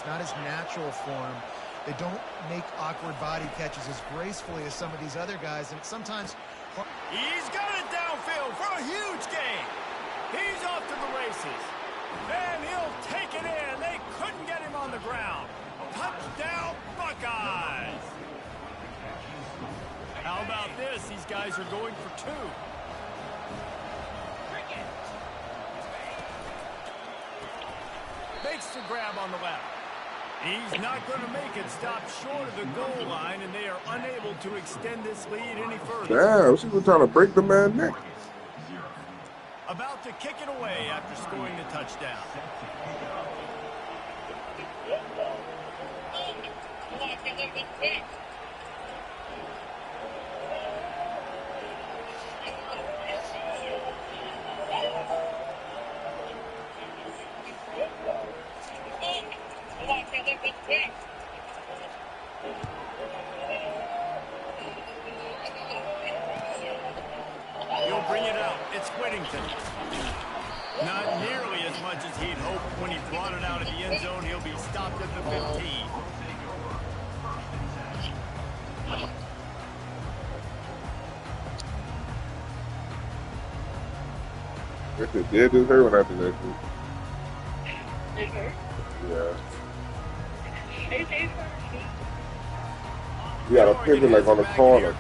not his natural form. They don't make awkward body catches as gracefully as some of these other guys, and sometimes... He's got it downfield for a huge gain. He's off to the races. And he'll take it in. They couldn't get him on the ground. Touchdown, Buckeyes. How about this? These guys are going for 2. Makes the grab on the left. He's not going to make it. Stop short of the goal line, and they are unable to extend this lead any further. Damn, she was trying to break the man's neck. About to kick it away after scoring the touchdown. He'll bring it out. It's Whittington. Not nearly as much as he'd hoped when he brought it out of the end zone. He'll be stopped at the 15. If it did just hurt when I did that shit. It hurt? Yeah. You gotta pivot like on the corner.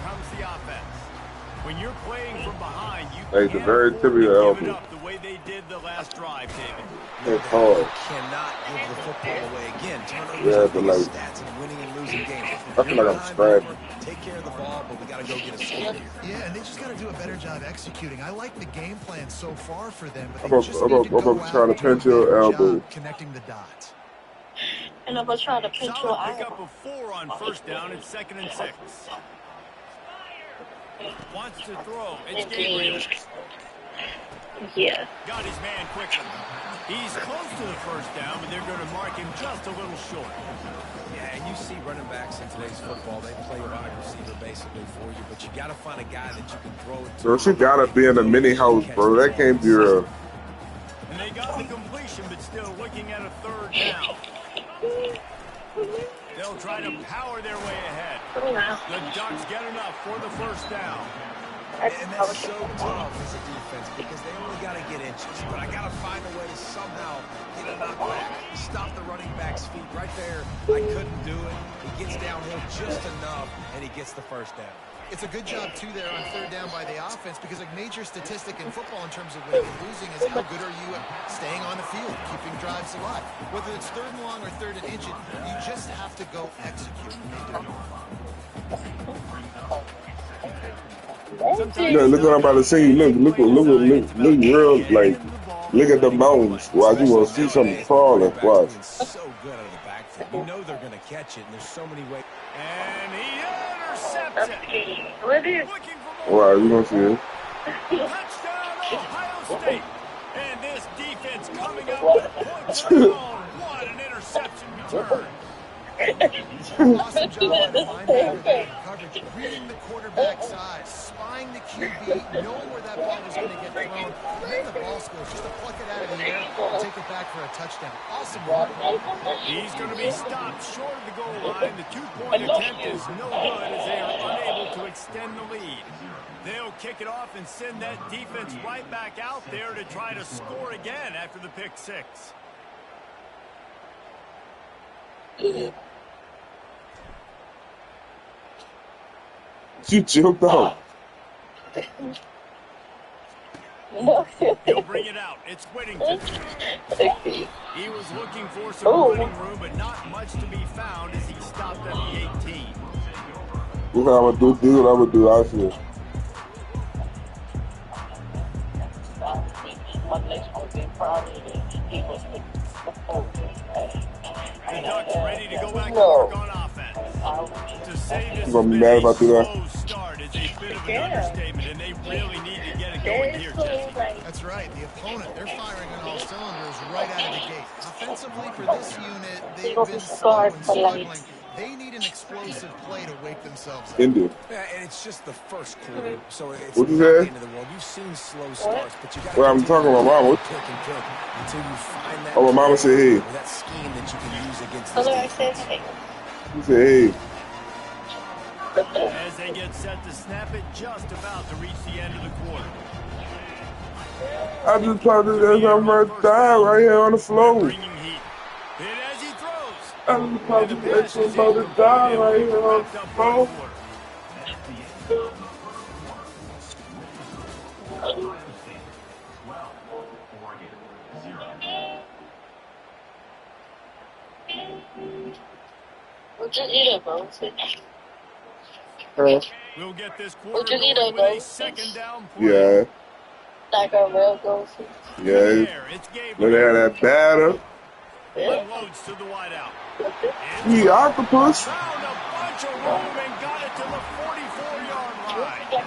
When you're playing from behind, you Like the very tip of your elbow. up the way they did the last drive, David. It's hard. Cannot give the football away again. Turnovers Yeah, are but biggest like, stats in winning and losing games. I feel like I'm scrapping. Take care of the ball, but we got to go get a score here. Yeah, and they just got to do a better job executing. I like the game plan so far for them, but I'm they just need to go out trying to and do a pinch your better elbow. job connecting the dots. And I'm going to try to pinch your Solid eye. pick up of 4 on first down. It's 2nd and 6. Wants to throw. It's Gabriel. Yeah. Got his man quickly. He's close to the first down, but they're going to mark him just a little short. Yeah, and you see running backs in today's football, they play a wide receiver basically for you, but you got to find a guy that you can throw it to. So she gotta be in a mini house, bro. That can't be real. And they got the completion, but still looking at a 3rd down. They'll try to power their way ahead. The Ducks get enough for the first down. And that's so tough as a defense because they only got to get inches. But I got to find a way to somehow get a knockback, stop the running back's feet right there. I couldn't do it. He gets downhill just enough, and he gets the first down. It's a good job, too, there on 3rd down by the offense because a major statistic in football in terms of winning and losing is how good are you at staying on the field, keeping drives alive. Whether it's 3rd and long or 3rd and inch, you just have to go execute. Look what I'm about to say. Look real, like, look at the mountains. Watch, you gonna see something crawling. Watch. So good out of the backfield. You know they're going to catch it, and there's so many ways. And he intercepts it. Wow, you gonna see it. Touchdown, Ohio State. And this defense coming up with points of their own. What an interception return. Awesome job by the linebacker there in coverage, reading the quarterback side, spying the QB, knowing where that ball was going to get thrown, and then the ball scores, just to pluck it out of the air and take it back for a touchdown. Awesome work. He's going to be stopped short of the goal line. The 2-point attempt is no good as they are unable to extend the lead. They'll kick it off and send that defense right back out there to try to score again after the pick 6. She jumped out. He'll bring it out. It's Whittington. He was looking for some running room, but not much to be found as he stopped at the 18. You know what I would do, I feel. The Ducks ready to go back to work on offense. To say this gonna be mad if I do that. slow start is a bit of an understatement, and they really need to get it going here, Jesse. That's right. The opponent, they're firing on all cylinders right out of the gate. Offensively, for this unit, they've been slow and struggling. They need an explosive play to wake themselves up. India. Yeah, and it's just the first quarter, so it's What not you the say? end of the world. You've seen slow starts, but you got to Well, I'm talking about mama. pick and pick until you find that. Oh, my mama said, hey. That scheme that you can use against How this do I say defense. hey? She said, hey. As they get set to snap it, just about to reach the end of the quarter. I just tried to do that first time right here on the floor. Bringing heat. And as he throws. I just tried to do that first time right here on the floor. We'll just eat it, bro. We'll get this We'll quarter just eat going it, with a bro. second down play. Yeah. Like a real goal. Yeah. There, it's Look at that batter. Unloads to the wideout. The octopus. Found a bunch of room and got it to the 44-yard line.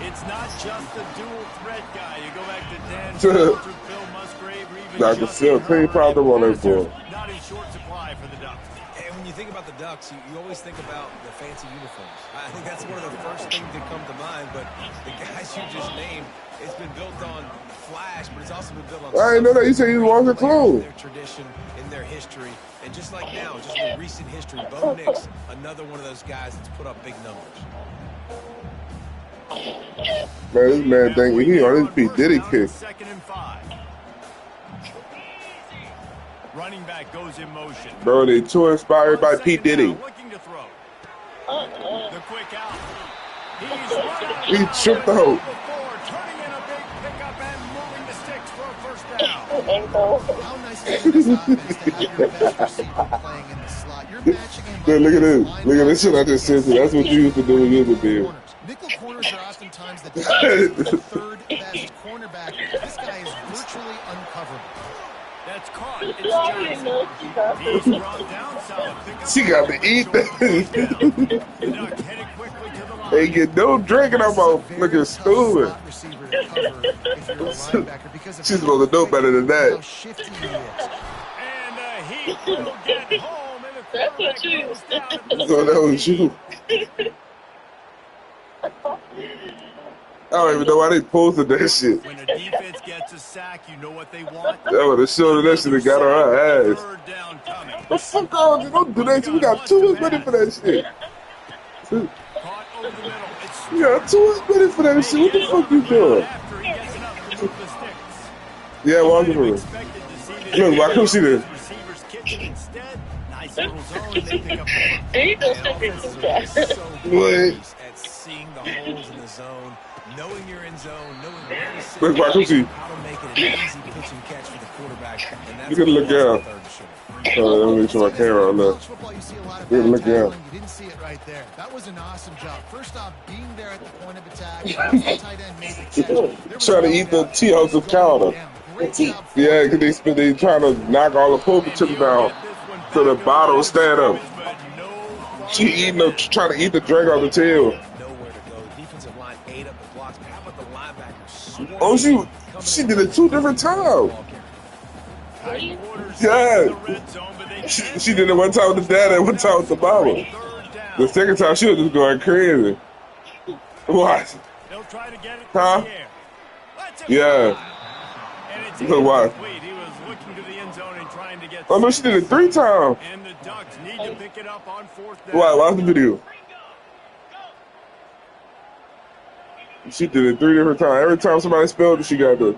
It's not just the dual threat guy. You go back to Dan Fields or Bill Musgrave or even Dr. Phil, Justin tell you Herbert. probably on that board. Not in short supply for the Ducks. And when you think about the Ducks, you always think about the fancy uniforms. I think that's one of the first things that come to mind, but the guys you just named, it's been built on flash, but it's also been built on I didn't know that. You said he was walking clothes. their tradition, in their history, and just like now, just in recent history, Bo Nix, another one of those guys that's put up big numbers. Man, this man thinking he on his P. Diddy kick. Second and 5. Running back goes in motion. Bro, they too inspired by P. Diddy. Looking to throw. The quick out. He tripped the hole. Before, turning in a big pickup and moving the sticks for a first down. How nice is this offense to have your best receiver playing in the slot? You're matching him up Look at this. against Look at this shit I just said. That's what you used to do when you was a kid. corners. Nickel corners are oftentimes the third best cornerback. This guy is virtually uncoverable. That's caught. It's Johnson. He's brought down solid pickup. She got to eat that. The Ducks headed quickly to the line. They get no drinking about looking stupid. She's supposed to know better than that. And he will get home. And the quarterback goes down. So that was you. I don't even know why they posted that shit. When the defense gets a sack, you know what they want. That would have showed that shit and got on her ass. Third down coming. The fuck on? Don't do that shit. We got 2 minutes for that shit. Caught over the middle. It's We got 2 minutes for that shit. What the fuck you doing? after he gets enough to move the sticks. Yeah, walk it for me. Expected to see this. Look, why come see this? Receivers kicking instead. Nice little zone. They pick up. There you go, Stephanie. What? At seeing the holes in the zone, knowing you're in zone, knowing where to sit, Look, why come see? how to make it an easy pitch and catch for the quarterback. And that's You gotta look down. third and short. Let me make sure my camera on there. You look down. You didn't see it right there. That was an awesome job. First off, being there at the point of attack. The tight end made the catch. There was Trying to no eat the doubt. tea off the counter. Great job. Yeah, because they trying to knock all the poker chips down so the bottle stand up. She eating the, trying to eat the drink off the tail. Nowhere to go. Defensive line ate up the blocks. But how about the linebacker? Oh, she did it 2 different times. Yeah. She did it one time with the dad and one time with the mama. The second time she was just going crazy. What? They'll try to get it Huh? in the air. Yeah. So why? He was looking to the end zone and trying to get. Oh no, she did it 3 times. And the Ducks need to pick it up on fourth down. Why? Watch the video. She did it 3 different times. Every time somebody spelled it, she got the.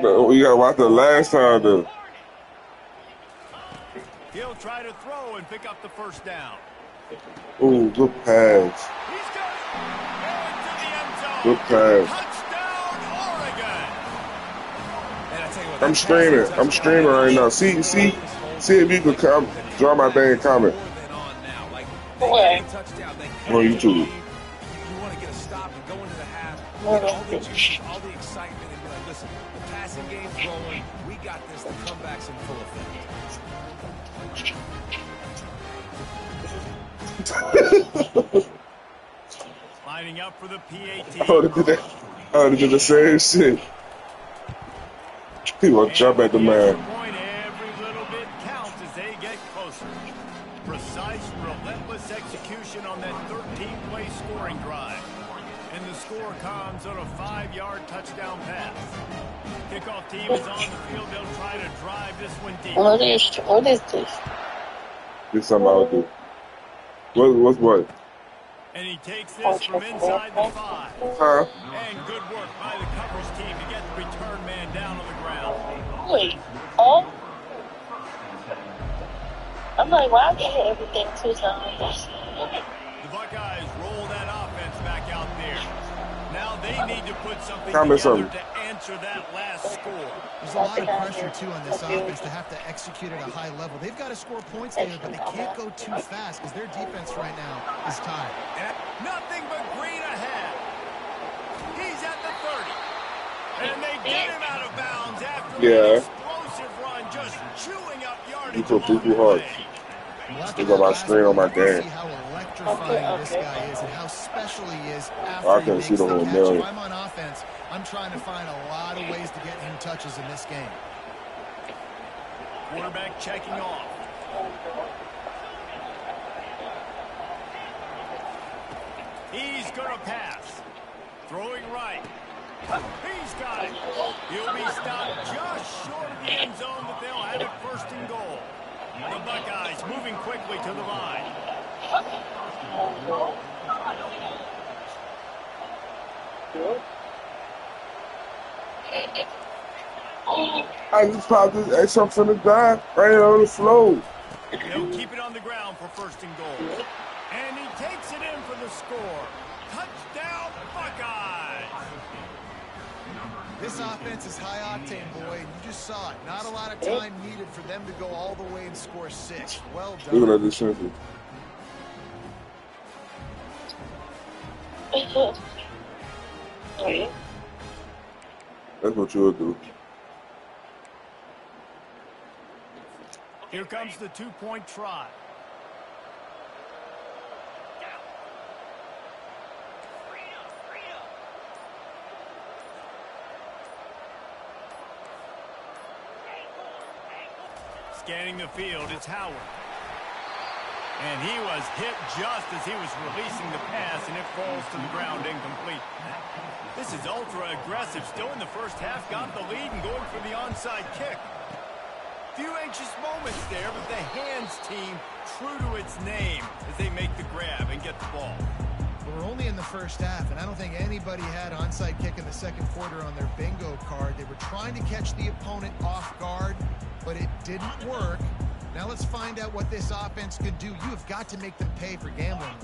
No, you gotta watch the last time though. He'll try to throw and pick up the first down. Ooh, good pass. He's got it. Good Going to the end zone. pass. Touchdown, Oregon. And I tell you what, I'm streaming. I'm streaming right now. See if you can come draw my thing and comment Where? on YouTube. You want to get a stop and go into the half, get all the juices, all the excitement, and be like, listen, the passing game's rolling. We got this. The comeback's in full effect. Lining up for the PAT. I would have did the same shit. He want to jump at the man. Point, every little bit counts as they get closer. nice execution on that 13-play scoring drive. And the score comes on a 5-yard touchdown pass. Kickoff team is on the field. They'll try to drive this one deep. What is this? This something I would do. What's what? And he takes this from inside the 5. Huh? And good work by the coverage team to get the return man down on the ground. Wait. Oh? I'm like, why I get everything 2 times? The Buckeyes roll that offense back out there. Now they need to put something Comment together something. to answer that last score. There's a lot of pressure, too, on this offense to have to execute at a high level. They've got to score points there, but they can't go too fast because their defense right now is tired. And nothing but green ahead. He's at the 30. And they get him out of bounds after an explosive run, just chewing up yardage. You put people hard. Look at my screen on my game. See how electrifying this guy is and how special he is after I he can makes see the whole catch. million. If I'm on offense, I'm trying to find a lot of ways to get him touches in this game. Quarterback checking off. He's going to pass. Throwing right. He's got it. He'll be stopped just short of the end zone, but they'll have it 1st and goal. The Buckeyes moving quickly to the line. I just popped this X up from the dive right on the floor. They'll keep it on the ground for 1st and goal. And he takes it in for the score. Touchdown, Buckeyes! This offense is high octane, boy. You just saw it. Not a lot of time needed for them to go all the way and score 6. Well done. Look at this shit. That's what you would do. Here comes the 2-point try. Scanning the field, it's Howard. And he was hit just as he was releasing the pass, and it falls to the ground incomplete. This is ultra-aggressive. Still in the first half, got the lead and going for the onside kick. Few anxious moments there, but the hands team true to its name as they make the grab and get the ball. We're only in the first half, and I don't think anybody had onside kick in the second quarter on their bingo card. They were trying to catch the opponent off guard, but it didn't work. Now let's find out what this offense could do. You have got to make them pay for gambling.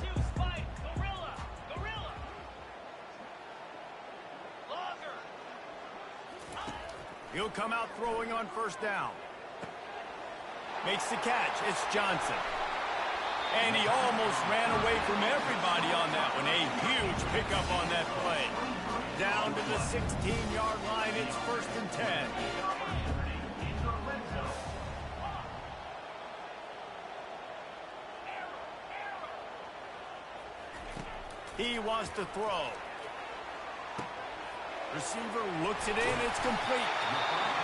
He'll come out throwing on 1st down. Makes the catch. It's Johnson. And he almost ran away from everybody on that one. A huge pickup on that play. Down to the 16-yard line. It's 1st and 10. He wants to throw. Receiver looks it in. It's complete.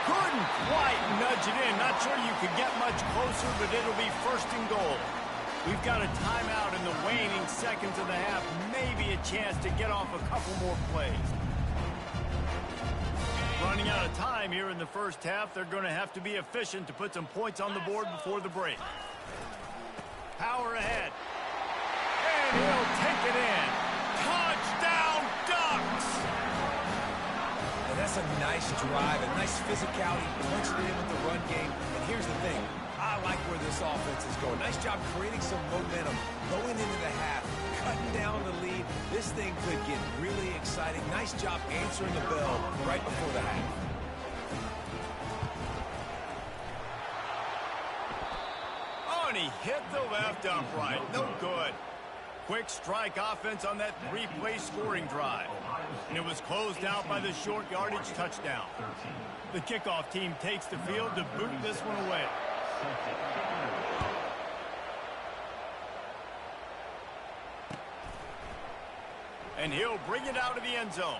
Couldn't quite nudge it in. Not sure you could get much closer, but it'll be 1st and goal. We've got a timeout in the waning seconds of the half. Maybe a chance to get off a couple more plays. Running out of time here in the first half. They're going to have to be efficient to put some points on the board before the break. Power ahead. And he'll take it in. Touchdown, Ducks! And that's a nice drive, a nice physicality, punched it in with the run game. And here's the thing. I like where this offense is going. Nice job creating some momentum, going into the half, cutting down the lead. This thing could get really exciting. Nice job answering the bell right before the half. Oh, and he hit the left upright. No good. Quick strike offense on that 3-play scoring drive. And it was closed out by the short yardage touchdown. The kickoff team takes the field to boot this one away. And he'll bring it out of the end zone.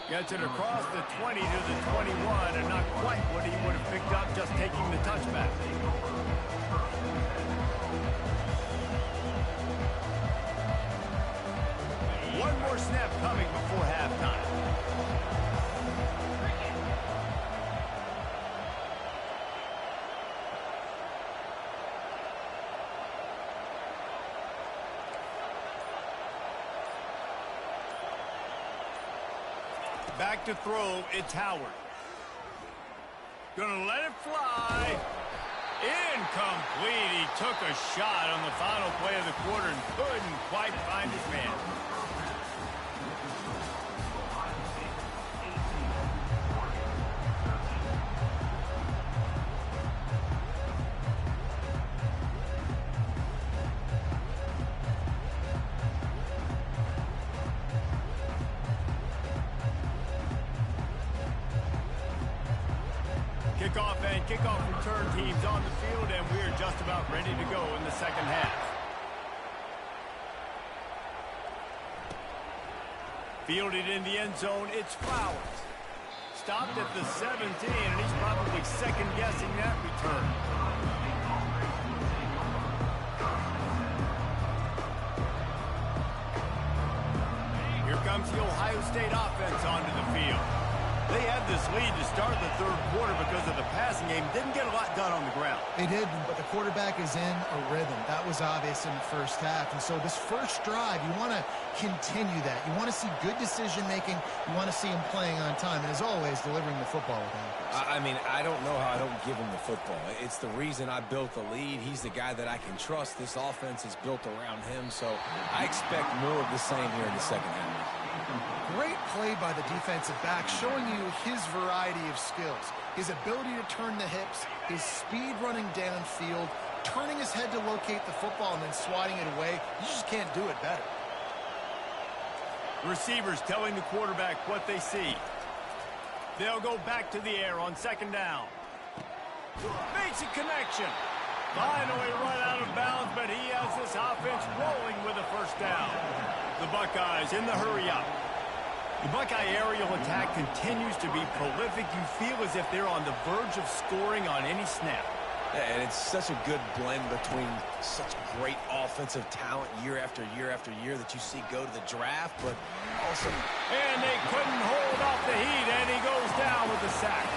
Gets it across the 20 to the 21, and not quite what he would have picked up just taking the touchback. Back to throw, it's Howard. Gonna let it fly. Incomplete. He took a shot on the final play of the quarter and couldn't quite find his man. Kickoff return teams on the field, and we're just about ready to go in the second half. Fielded in the end zone, it's Flowers. Stopped at the 17, and he's probably second-guessing that return. Here comes the Ohio State offense onto the field. They had this lead to start the third quarter because of the passing game. Didn't get a lot done on the ground. They did, but the quarterback is in a rhythm. That was obvious in the first half. And so this first drive, you want to continue that. You want to see good decision-making. You want to see him playing on time. And as always, delivering the football with accuracy. I mean, I don't know how I don't give him the football. It's the reason I built the lead. He's the guy that I can trust. This offense is built around him. So I expect more of the same here in the second half. Great play by the defensive back, showing you his variety of skills. His ability to turn the hips, his speed running downfield, turning his head to locate the football and then swatting it away. You just can't do it better. Receivers telling the quarterback what they see. They'll go back to the air on second down. Basic connection. Finally run out of bounds, but he has this offense rolling with a first down. The Buckeyes in the hurry-up. The Buckeye aerial attack continues to be prolific. You feel as if they're on the verge of scoring on any snap. And it's such a good blend between such great offensive talent year after year after year that you see go to the draft, but also... And they couldn't hold off the heat, and he goes down with the sack.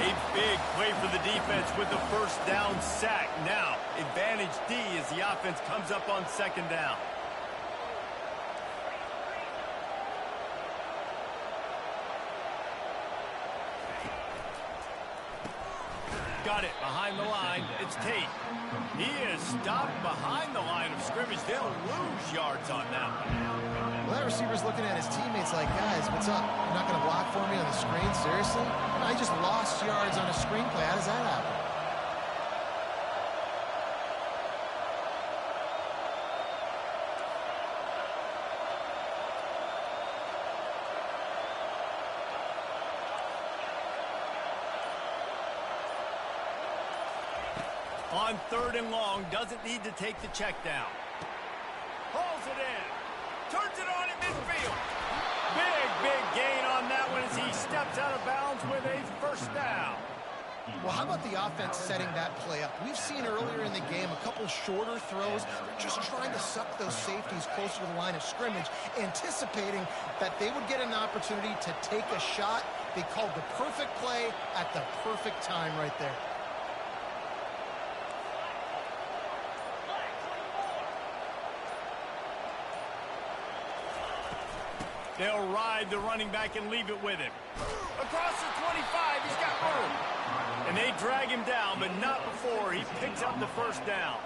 A big play for the defense with the first down sack. Now, advantage D as the offense comes up on second down. Got it behind the line. It's Tate. He is stopped behind the line of scrimmage. They'll lose yards on that one. Well, that receiver's looking at his teammates like, guys, what's up? You're not going to block for me on the screen? Seriously? I just lost yards on a screenplay. How does that happen? On third and long, doesn't need to take the check down. Hauls it in. Turns it on in midfield. Big gain on that one as he steps out of bounds with a first down. Well, how about the offense setting that play up? We've seen earlier in the game a couple shorter throws. They're just trying to suck those safeties closer to the line of scrimmage, anticipating that they would get an opportunity to take a shot. They called the perfect play at the perfect time right there. They'll ride the running back and leave it with him. Across the 25, he's got room. And they drag him down, but not before he picks up the first down.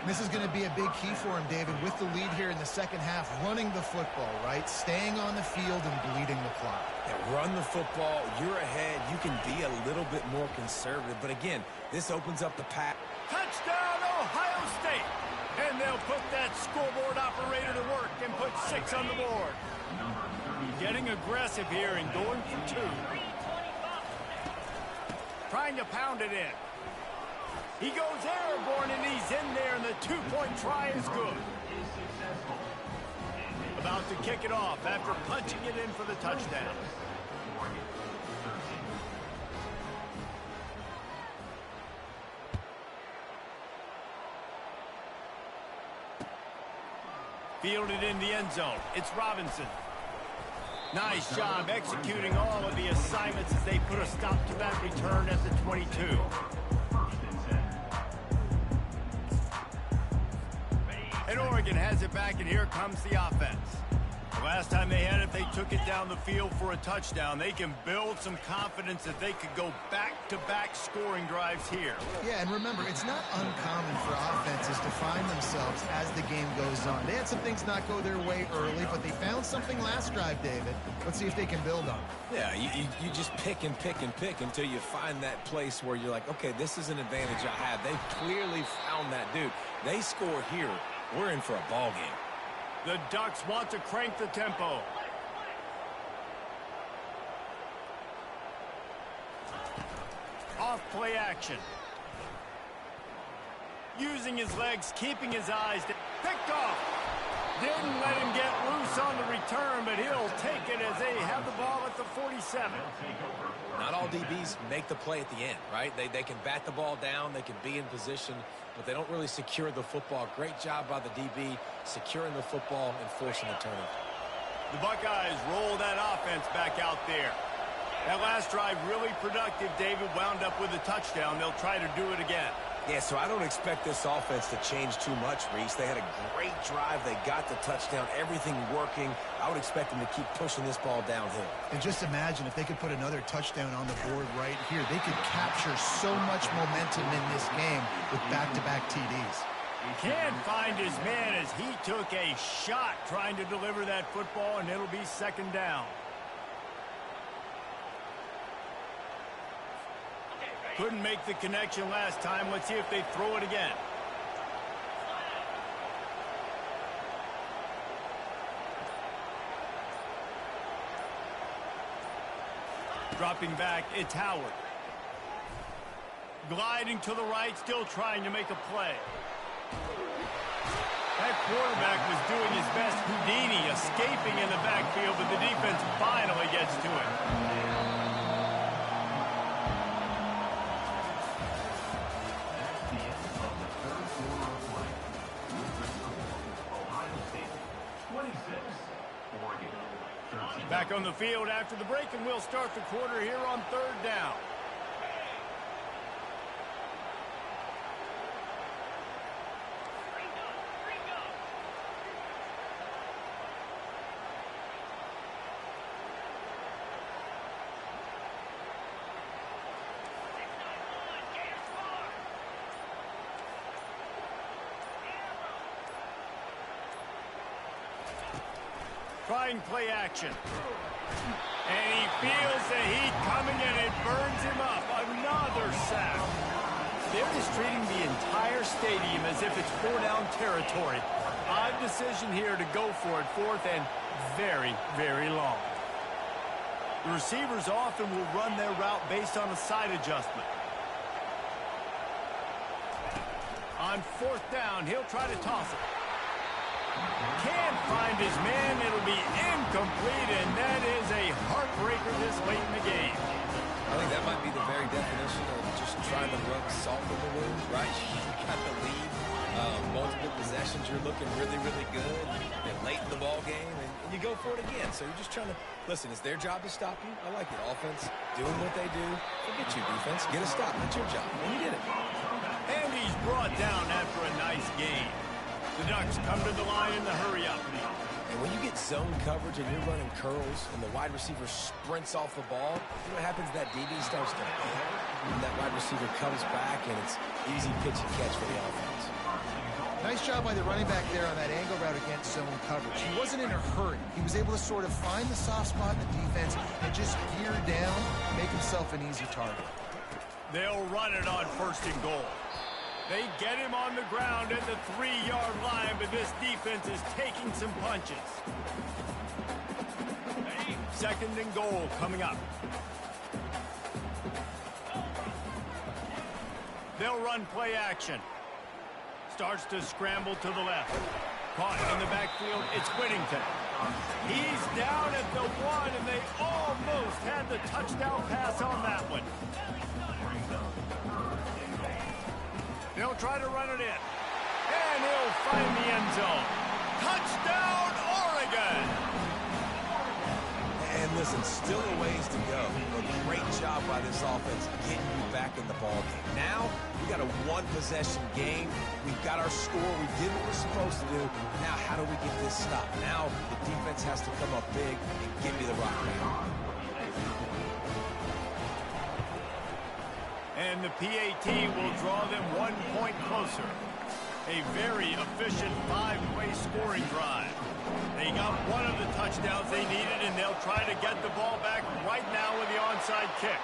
This is going to be a big key for him, David, with the lead here in the second half, running the football, right? Staying on the field and bleeding the clock. Yeah, run the football. You're ahead. You can be a little bit more conservative. But again, this opens up the pass. Touchdown, Ohio State. And they'll put that scoreboard operator to work and put 6 on the board. Getting aggressive here and going for 2. Trying to pound it in. He goes airborne and he's in there, and the 2-point try is good. About to kick it off after punching it in for the touchdown. Fielded in the end zone. It's Robinson. Nice job executing all of the assignments as they put a stop to that return at the 22. And Oregon has it back, and here comes the offense. Last time they had it, they took it down the field for a touchdown. They can build some confidence that they could go back-to-back scoring drives here. Yeah, and remember, it's not uncommon for offenses to find themselves as the game goes on. They had some things not go their way early, but they found something last drive, David. Let's see if they can build on it. Yeah, you just pick and pick and pick until you find that place where you're like, okay, this is an advantage I have. They've clearly found that, dude. They score here, we're in for a ball game. The Ducks want to crank the tempo. Off play action. Using his legs, keeping his eyes. Picked off. Didn't let him get loose on the return, but he'll take it as they have the ball at the 47. Not all DBs make the play at the end, right? They can bat the ball down, they can be in position, but they don't really secure the football. Great job by the DB securing the football and forcing the turnover. The Buckeyes roll that offense back out there. That last drive really productive. David wound up with a touchdown. They'll try to do it again. Yeah, so I don't expect this offense to change too much, Reese. They had a great drive. They got the touchdown, everything working. I would expect them to keep pushing this ball downhill. And just imagine if they could put another touchdown on the board right here. They could capture so much momentum in this game with back-to-back TDs. Can't find his man as he took a shot trying to deliver that football, and it'll be second down. Couldn't make the connection last time. Let's see if they throw it again. Dropping back, it's Howard. Gliding to the right, still trying to make a play. That quarterback was doing his best Houdini, escaping in the backfield, but the defense finally gets to it. Back on the field after the break, and we'll start the quarter here on third down. Trying play action. And he feels the heat coming, and it burns him up. Another sack. They're just treating the entire stadium as if it's four-down territory. Odd decision here to go for it, fourth and very, very long. The receivers often will run their route based on a side adjustment. On fourth down, he'll try to toss it. Can't find his man. It'll be incomplete, and that is a heartbreaker this late in the game. I think that might be the very definition of just trying to rub salt in the wound, right? You got the lead, multiple possessions, you're looking really, really good, and late in the ball game, and you go for it again. So you're just trying to, listen, it's their job to stop you. I like it. Offense doing what they do. Forget you, defense. Get a stop. That's your job. And you did it. And he's brought down after a nice game. The Ducks come to the line in the hurry-up. And when you get zone coverage and you're running curls and the wide receiver sprints off the ball, you know what happens? That DB starts to panic, and that wide receiver comes back, and it's easy pitch and catch for the offense. Nice job by the running back there on that angle route against zone coverage. He wasn't in a hurry. He was able to sort of find the soft spot in the defense and just gear down, make himself an easy target. They'll run it on first and goal. They get him on the ground at the 3-yard line, but this defense is taking some punches. Second and goal coming up. They'll run play action. Starts to scramble to the left. Caught in the backfield, it's Whittington. He's down at the 1, and they almost had the touchdown pass on that one. They'll try to run it in. And he'll find the end zone. Touchdown, Oregon! And listen, still a ways to go. But great job by this offense getting you back in the ball game. Now, we got to a one-possession game. We've got our score. We did what we're supposed to do. Now, how do we get this stopped? Now, the defense has to come up big and give me the rock back. And the PAT will draw them 1 point closer. A very efficient 5-way scoring drive. They got one of the touchdowns they needed, and they'll try to get the ball back right now with the onside kick.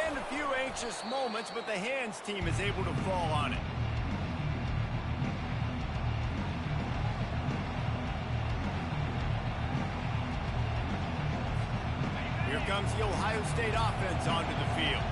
And a few anxious moments, but the hands team is able to fall on it. Here comes the Ohio State offense onto the field.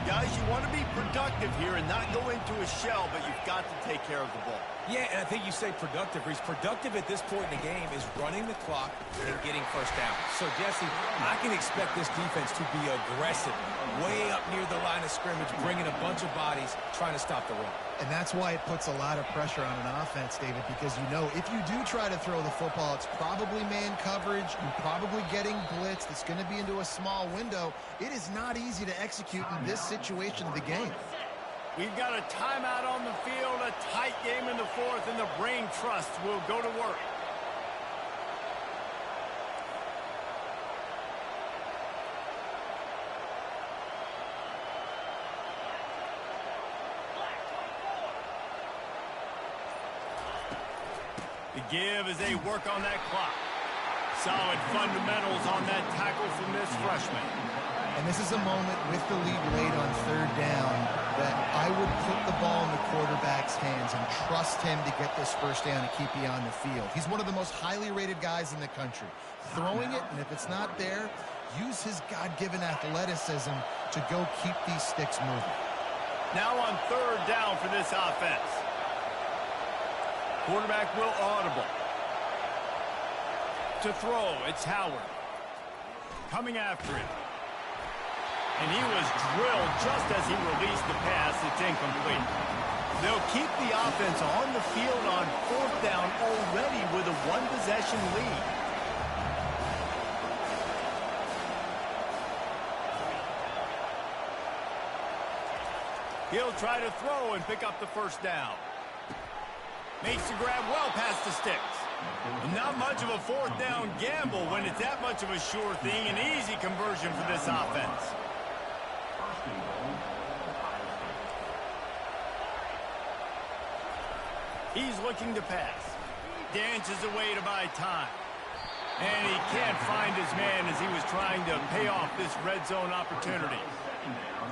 Guys, you want to be productive here and not go into a shell, but you've got to take care of the ball. Yeah, and I think you say productive. He's productive at this point in the game is running the clock and getting first down. So, Jesse, I can expect this defense to be aggressive, way up near the line of scrimmage, bringing a bunch of bodies, trying to stop the run. And that's why it puts a lot of pressure on an offense, David, because you know if you do try to throw the football, it's probably man coverage. You're probably getting blitzed. It's going to be into a small window. It is not easy to execute in this situation of the game. We've got a timeout on the field, a tight game in the fourth, and the brain trust will go to work. The give as they work on that clock. Solid fundamentals on that tackle from this freshman. And this is a moment with the lead late on third down that I would put the ball in the quarterback's hands and trust him to get this first down and keep you on the field. He's one of the most highly rated guys in the country. Throwing it, and if it's not there, use his God-given athleticism to go keep these sticks moving. Now on third down for this offense. Quarterback will audible. To throw, it's Howard. Coming after him. And he was drilled just as he released the pass. It's incomplete. They'll keep the offense on the field on fourth down already with a one-possession lead. He'll try to throw and pick up the first down. Makes the grab well past the sticks. Not much of a fourth down gamble when it's that much of a sure thing. An easy conversion for this offense. He's looking to pass. Dances away to buy time. And he can't find his man as he was trying to pay off this red zone opportunity.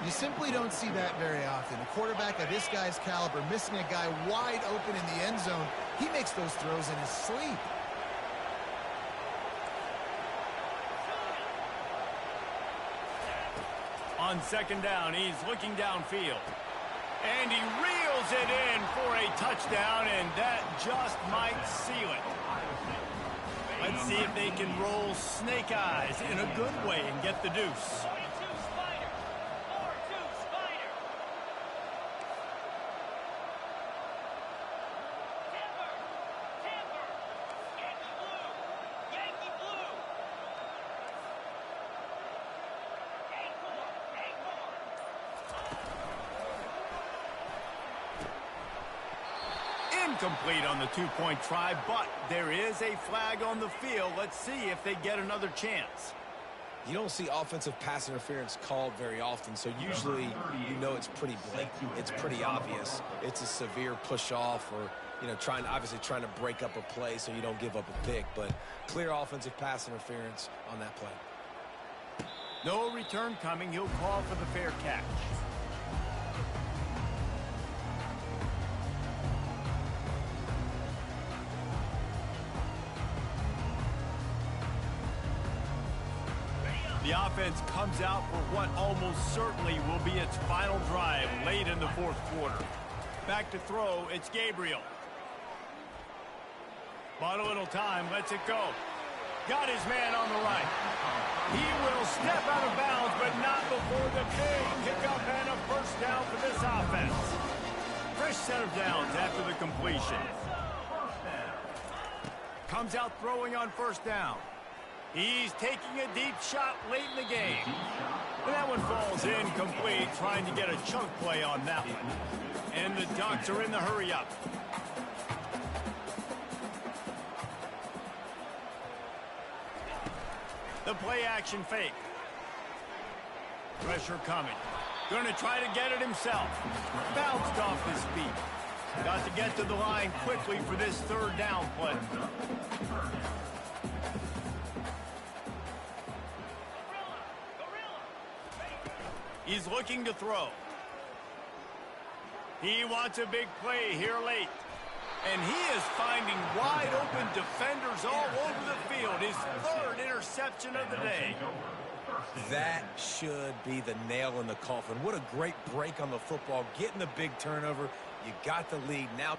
You simply don't see that very often. A quarterback of this guy's caliber missing a guy wide open in the end zone. He makes those throws in his sleep. On second down, he's looking downfield. And he reels it in for a touchdown, and that just might seal it. Let's see if they can roll snake eyes in a good way and get the deuce. Incomplete on the two-point try, but there is a flag on the field. Let's see if they get another chance. You don't see offensive pass interference called very often, so usually you know it's pretty blatant. It's pretty obvious. It's a severe push-off or, you know, obviously trying to break up a play so you don't give up a pick, but clear offensive pass interference on that play. No return coming. He'll call for the fair catch. The offense comes out for what almost certainly will be its final drive late in the fourth quarter. Back to throw, it's Gabriel. Bought a little time, lets it go. Got his man on the right. He will step out of bounds, but not before the big pickup and a first down for this offense. Fresh set of downs after the completion. Comes out throwing on first down. He's taking a deep shot late in the game. And that one falls incomplete, trying to get a chunk play on that one. the Ducks are in the hurry-up. The play-action fake. Pressure coming. Going to try to get it himself. Bounced off his feet. Got to get to the line quickly for this third down play. He's looking to throw. He wants a big play here late. And he is finding wide-open defenders all over the field. His third interception of the day. That should be the nail in the coffin. What a great break on the football. Getting the big turnover. You got the lead. Now...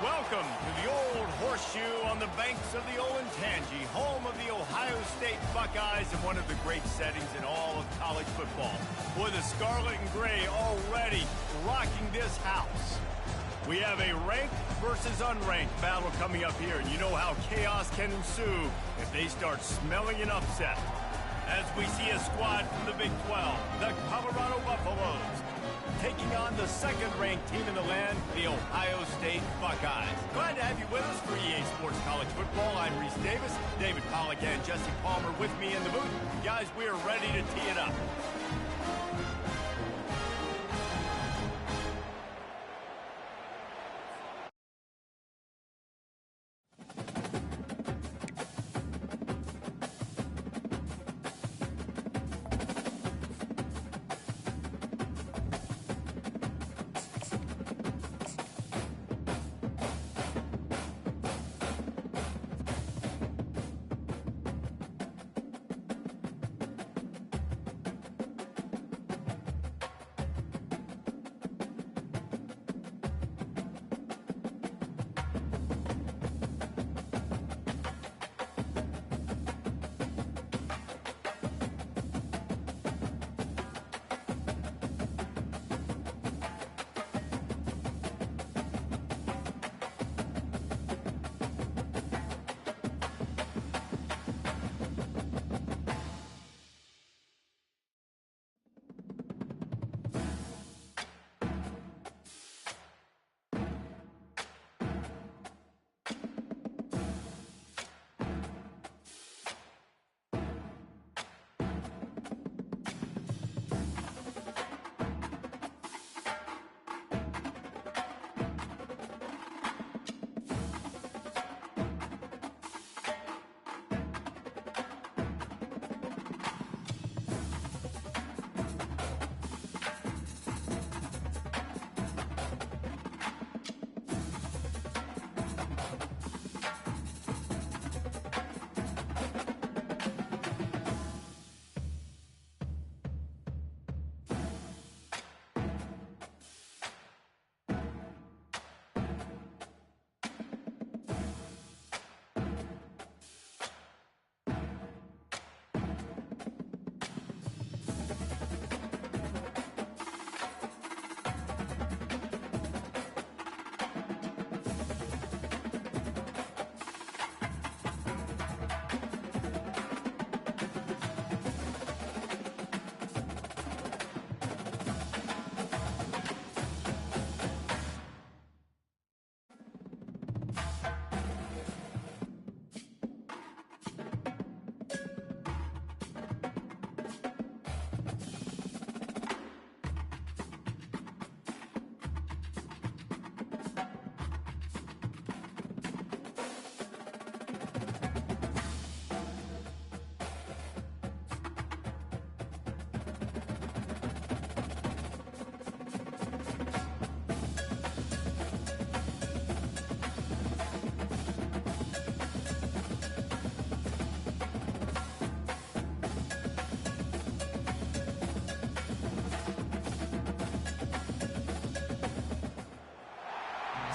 Welcome to the old horseshoe on the banks of the Ncaa, home of the Ohio State Buckeyes and one of the great settings in all of college football. Boy, the scarlet and gray already rocking this house. We have a ranked versus unranked battle coming up here, and you know how chaos can ensue if they start smelling an upset. As we see a squad from the Big 12, the Colorado Buffaloes, taking on the second-ranked team in the land, the Ohio State Buckeyes. Glad to have you with us for EA Sports College Football. I'm Reese Davis, David Pollack and Jesse Palmer with me in the booth. Guys, we are ready to tee it up.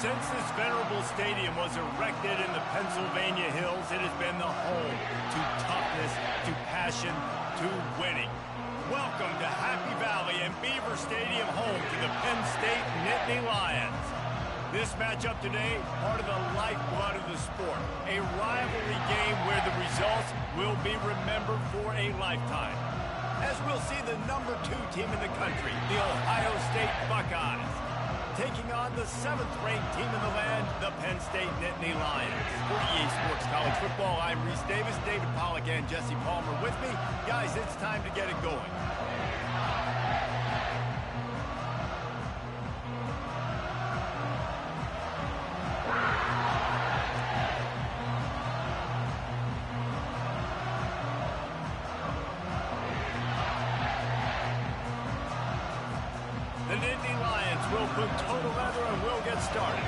Since this venerable stadium was erected in the Pennsylvania Hills, it has been the home to toughness, to passion, to winning. Welcome to Happy Valley and Beaver Stadium, home to the Penn State Nittany Lions. This matchup today, part of the lifeblood of the sport. A rivalry game where the results will be remembered for a lifetime. As we'll see the #2 team in the country, the Ohio State Buckeyes, taking on the 7th-ranked team in the land, the Penn State Nittany Lions. For EA Sports College Football, I'm Reese Davis, David Pollack, and Jesse Palmer with me. Guys, it's time to get it going. The Nittany Lions will put total leather and we'll get started.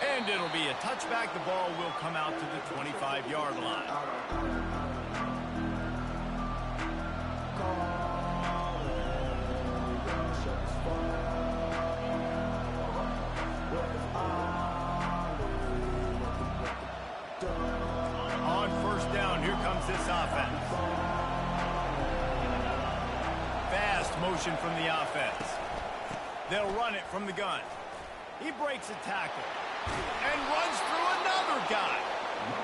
And it'll be a touchback. The ball will come out to the 25-yard line. Here comes this offense. Fast motion from the offense. They'll run it from the gun. He breaks a tackle and runs through another guy.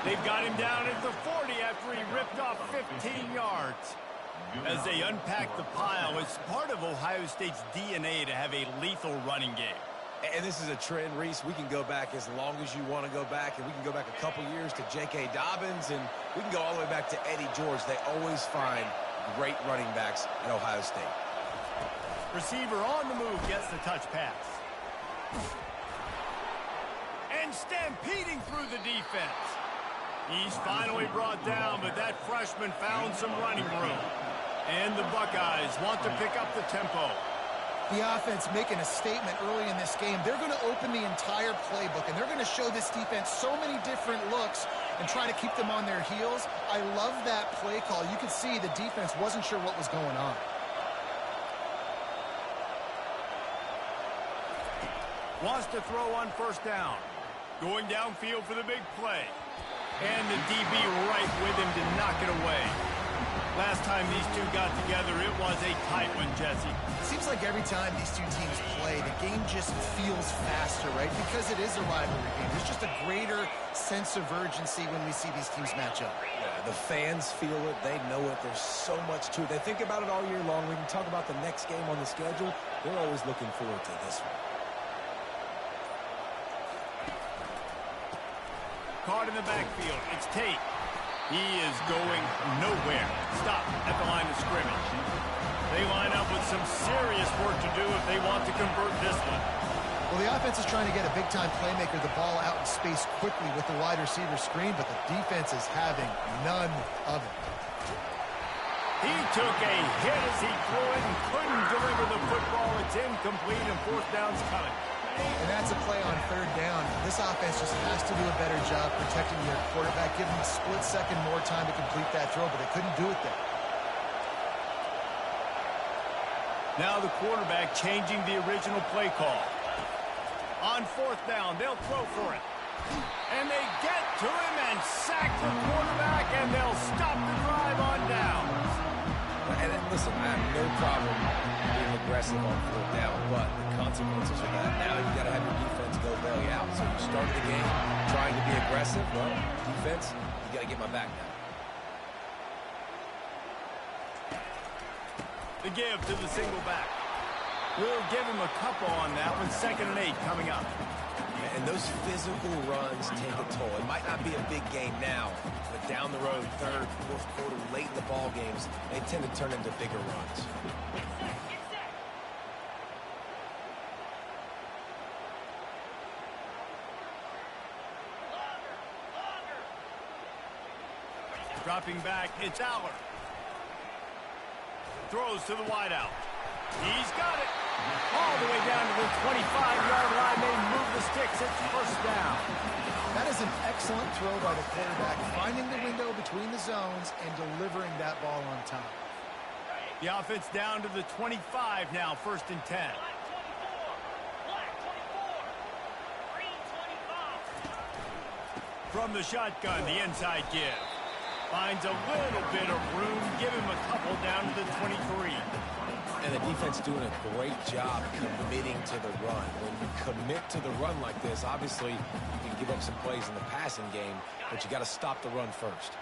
They've got him down at the 40 after he ripped off 15 yards. As they unpack the pile, it's part of Ohio State's DNA to have a lethal running game. And this is a trend, Reese. We can go back as long as you want to go back, and we can go back a couple years to J.K. Dobbins, and we can go all the way back to Eddie George. They always find great running backs at Ohio State. Receiver on the move gets the touch pass. And stampeding through the defense. He's finally brought down, but that freshman found some running room. And the Buckeyes want to pick up the tempo. The offense making a statement early in this game. They're going to open the entire playbook, and they're going to show this defense so many different looks and try to keep them on their heels. I love that play call. You could see the defense wasn't sure what was going on. Wants to throw on first down. Going downfield for the big play. And the DB right with him to knock it away. Last time these two got together, it was a tight one, Jesse. It seems like every time these two teams play, the game just feels faster, right? Because it is a rivalry game. There's just a greater sense of urgency when we see these teams match up. Yeah, the fans feel it. They know it. There's so much to it. They think about it all year long. We can talk about the next game on the schedule. They're always looking forward to this one. Caught in the backfield. It's Tate. He is going nowhere. Stop at the line of scrimmage. They line up with some serious work to do if they want to convert this one. Well, the offense is trying to get a big-time playmaker the ball out in space quickly with the wide receiver screen, but the defense is having none of it. He took a hit as he threw it and couldn't deliver the football. It's incomplete and fourth down's coming. And that's a play on third down. This offense just has to do a better job protecting their quarterback, give him a split second more time to complete that throw, but they couldn't do it there. Now the quarterback changing the original play call. On fourth down, they'll throw for it. And they get to him and sack the quarterback, and they'll stop the drive on downs. And listen, I have no problem being aggressive on fourth down, but the consequences of that, now you got to have your defense go bail you out. So you started the game trying to be aggressive. Well, defense, you got to get my back now. The give to the single back. We'll give him a couple on that one. 2nd and 8 coming up. And those physical runs take a toll. It might not be a big game now, but down the road, third, fourth quarter, late in the ball games, they tend to turn into bigger runs. Dropping back, it's Aller. Throws to the wideout. He's got it. All the way down to the 25-yard line. They move the sticks. It's first down. That is an excellent throw by the quarterback, finding the window between the zones and delivering that ball on time. The offense down to the 25 now, 1st and 10. From the shotgun, the inside give. Finds a little bit of room. Give him a couple down to the 23. And the defense doing a great job committing to the run. When you commit to the run like this, obviously you can give up some plays in the passing game, but you got to stop the run first.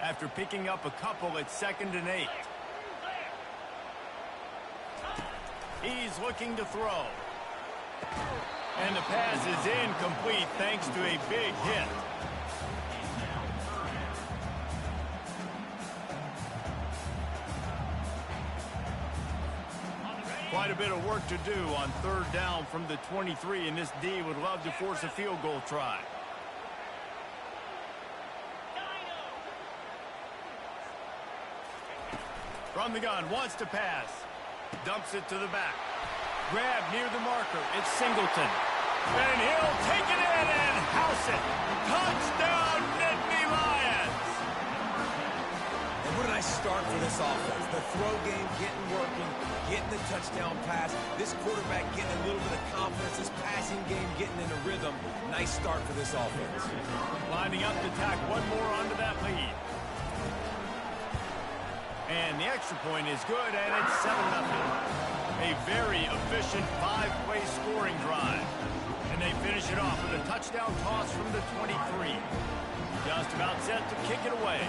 After picking up a couple, it's 2nd and 8. He's looking to throw. And the pass is incomplete thanks to a big hit. Quite a bit of work to do on 3rd down from the 23, and this D would love to force a field goal try. From the gun, wants to pass. Dumps it to the back. Grab near the marker. It's Singleton. And he'll take it in and house it. Touchdown, Nittany Lions! And what a nice start for this offense. The throw game getting working, getting the touchdown pass. This quarterback getting a little bit of confidence. This passing game getting in a rhythm. Nice start for this offense. Lining up to tack one more onto that lead. And the extra point is good, and it's 7-0. A very efficient 5-play scoring drive. And they finish it off with a touchdown toss from the 23. Just about set to kick it away.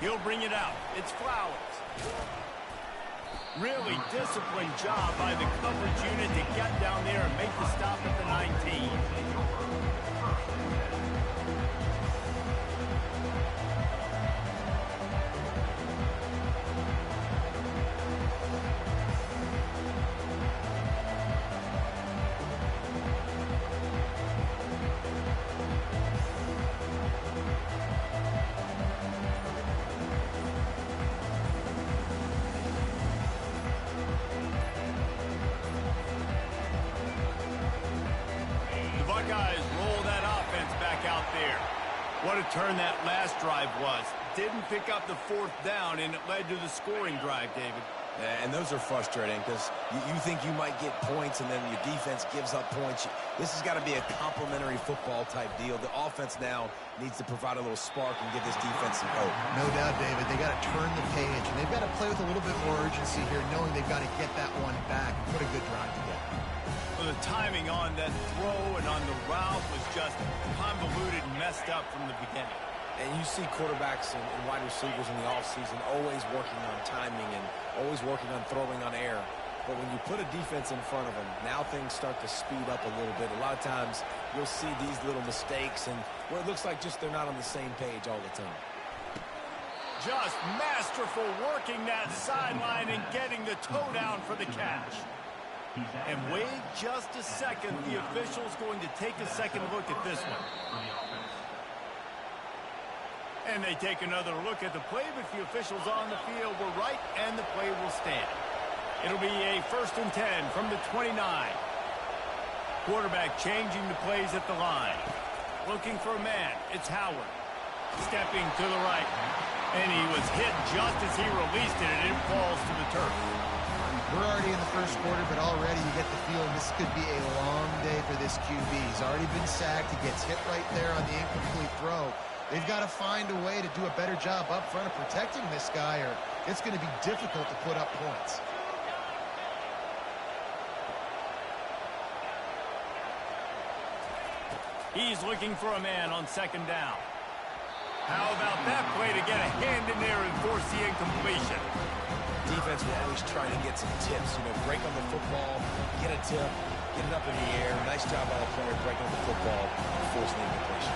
He'll bring it out. It's Flowers. Really disciplined job by the coverage unit to get down there and make the stop at the 19. Buckeyes roll that offense back out there. What a turn that last drive was. Didn't pick up the 4th down, and it led to the scoring drive, David. And those are frustrating because you think you might get points and then your defense gives up points. This has got to be a complementary football type deal. The offense now needs to provide a little spark and give this defense some hope. No doubt, David. They got to turn the page, and they've got to play with a little bit more urgency here, knowing they've got to get that one back and put a good drive together. Well, the timing on that throw and on the route was just convoluted and messed up from the beginning. And you see quarterbacks and wide receivers in the offseason always working on timing and always working on throwing on air. But when you put a defense in front of them, now things start to speed up a little bit. A lot of times you'll see these little mistakes and where it looks like just they're not on the same page all the time. Just masterful working that sideline and getting the toe down for the catch. And wait just a second. The official's going to take a second look at this one. And they take another look at the play, but the officials on the field were right, and the play will stand. It'll be a 1st and 10 from the 29. Quarterback changing the plays at the line. Looking for a man. It's Howard. Stepping to the right. And he was hit just as he released it, and it falls to the turf. We're already in the 1st quarter, but already you get the feeling this could be a long day for this QB. He's already been sacked. He gets hit right there on the incomplete throw. They've got to find a way to do a better job up front of protecting this guy, or it's going to be difficult to put up points. He's looking for a man on 2nd down. How about that play to get a hand in there and force the incompletion? Defense will always try to get some tips, break on the football, get a tip, get it up in the air. Nice job by the player breaking on the football and forcing the incompletion.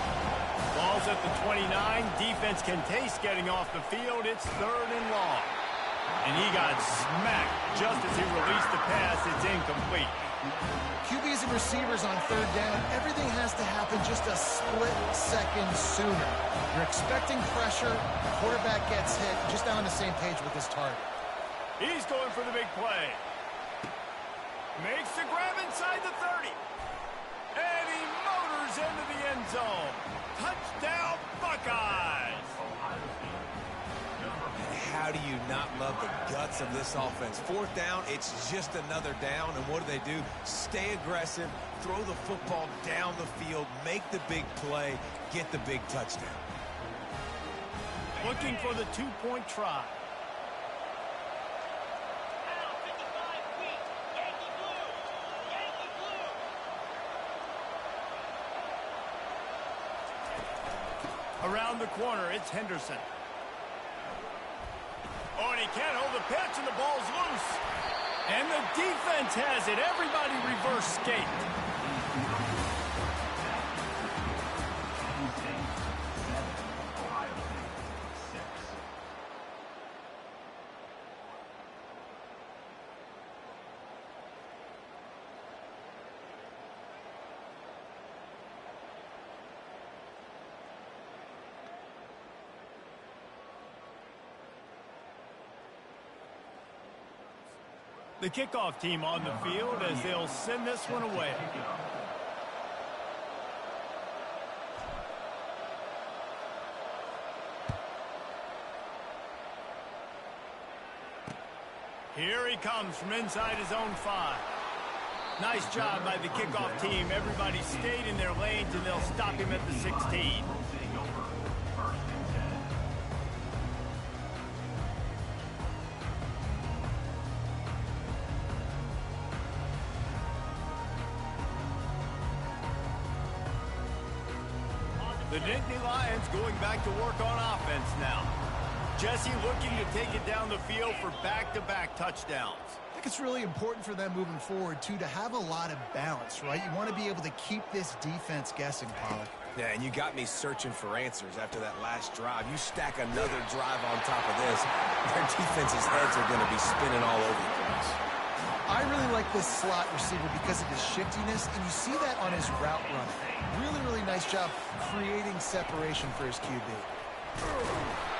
Ball's at the 29. Defense can taste getting off the field. It's 3rd and long. And he got smacked just as he released the pass. It's incomplete. QBs and receivers on third down, everything has to happen just a split second sooner. You're expecting pressure, the quarterback gets hit, just not on the same page with his target. He's going for the big play. Makes the grab inside the 30. And he motors into the end zone. Touchdown, Buckeyes! How do you not love the guts of this offense? Fourth down, it's just another down. And what do? Stay aggressive, throw the football down the field, make the big play, get the big touchdown. Looking for the two-point try. Around the corner, it's Henderson. Oh, and he can't hold the pitch, and the ball's loose. And the defense has it. Everybody reverse skate. The kickoff team on the field as they'll send this one away. Here he comes from inside his own 5. Nice job by the kickoff team. Everybody stayed in their lanes, and they'll stop him at the 16. The Nittany Lions going back to work on offense now. Jesse looking to take it down the field for back-to-back touchdowns. I think it's really important for them moving forward, too, to have a lot of balance, right? You want to be able to keep this defense guessing, Pollack. Yeah, and you got me searching for answers after that last drive. You stack another drive on top of this, their defense's heads are going to be spinning all over the place. I really like this slot receiver because of his shiftiness, and you see that on his route running. Really, really nice job creating separation for his QB.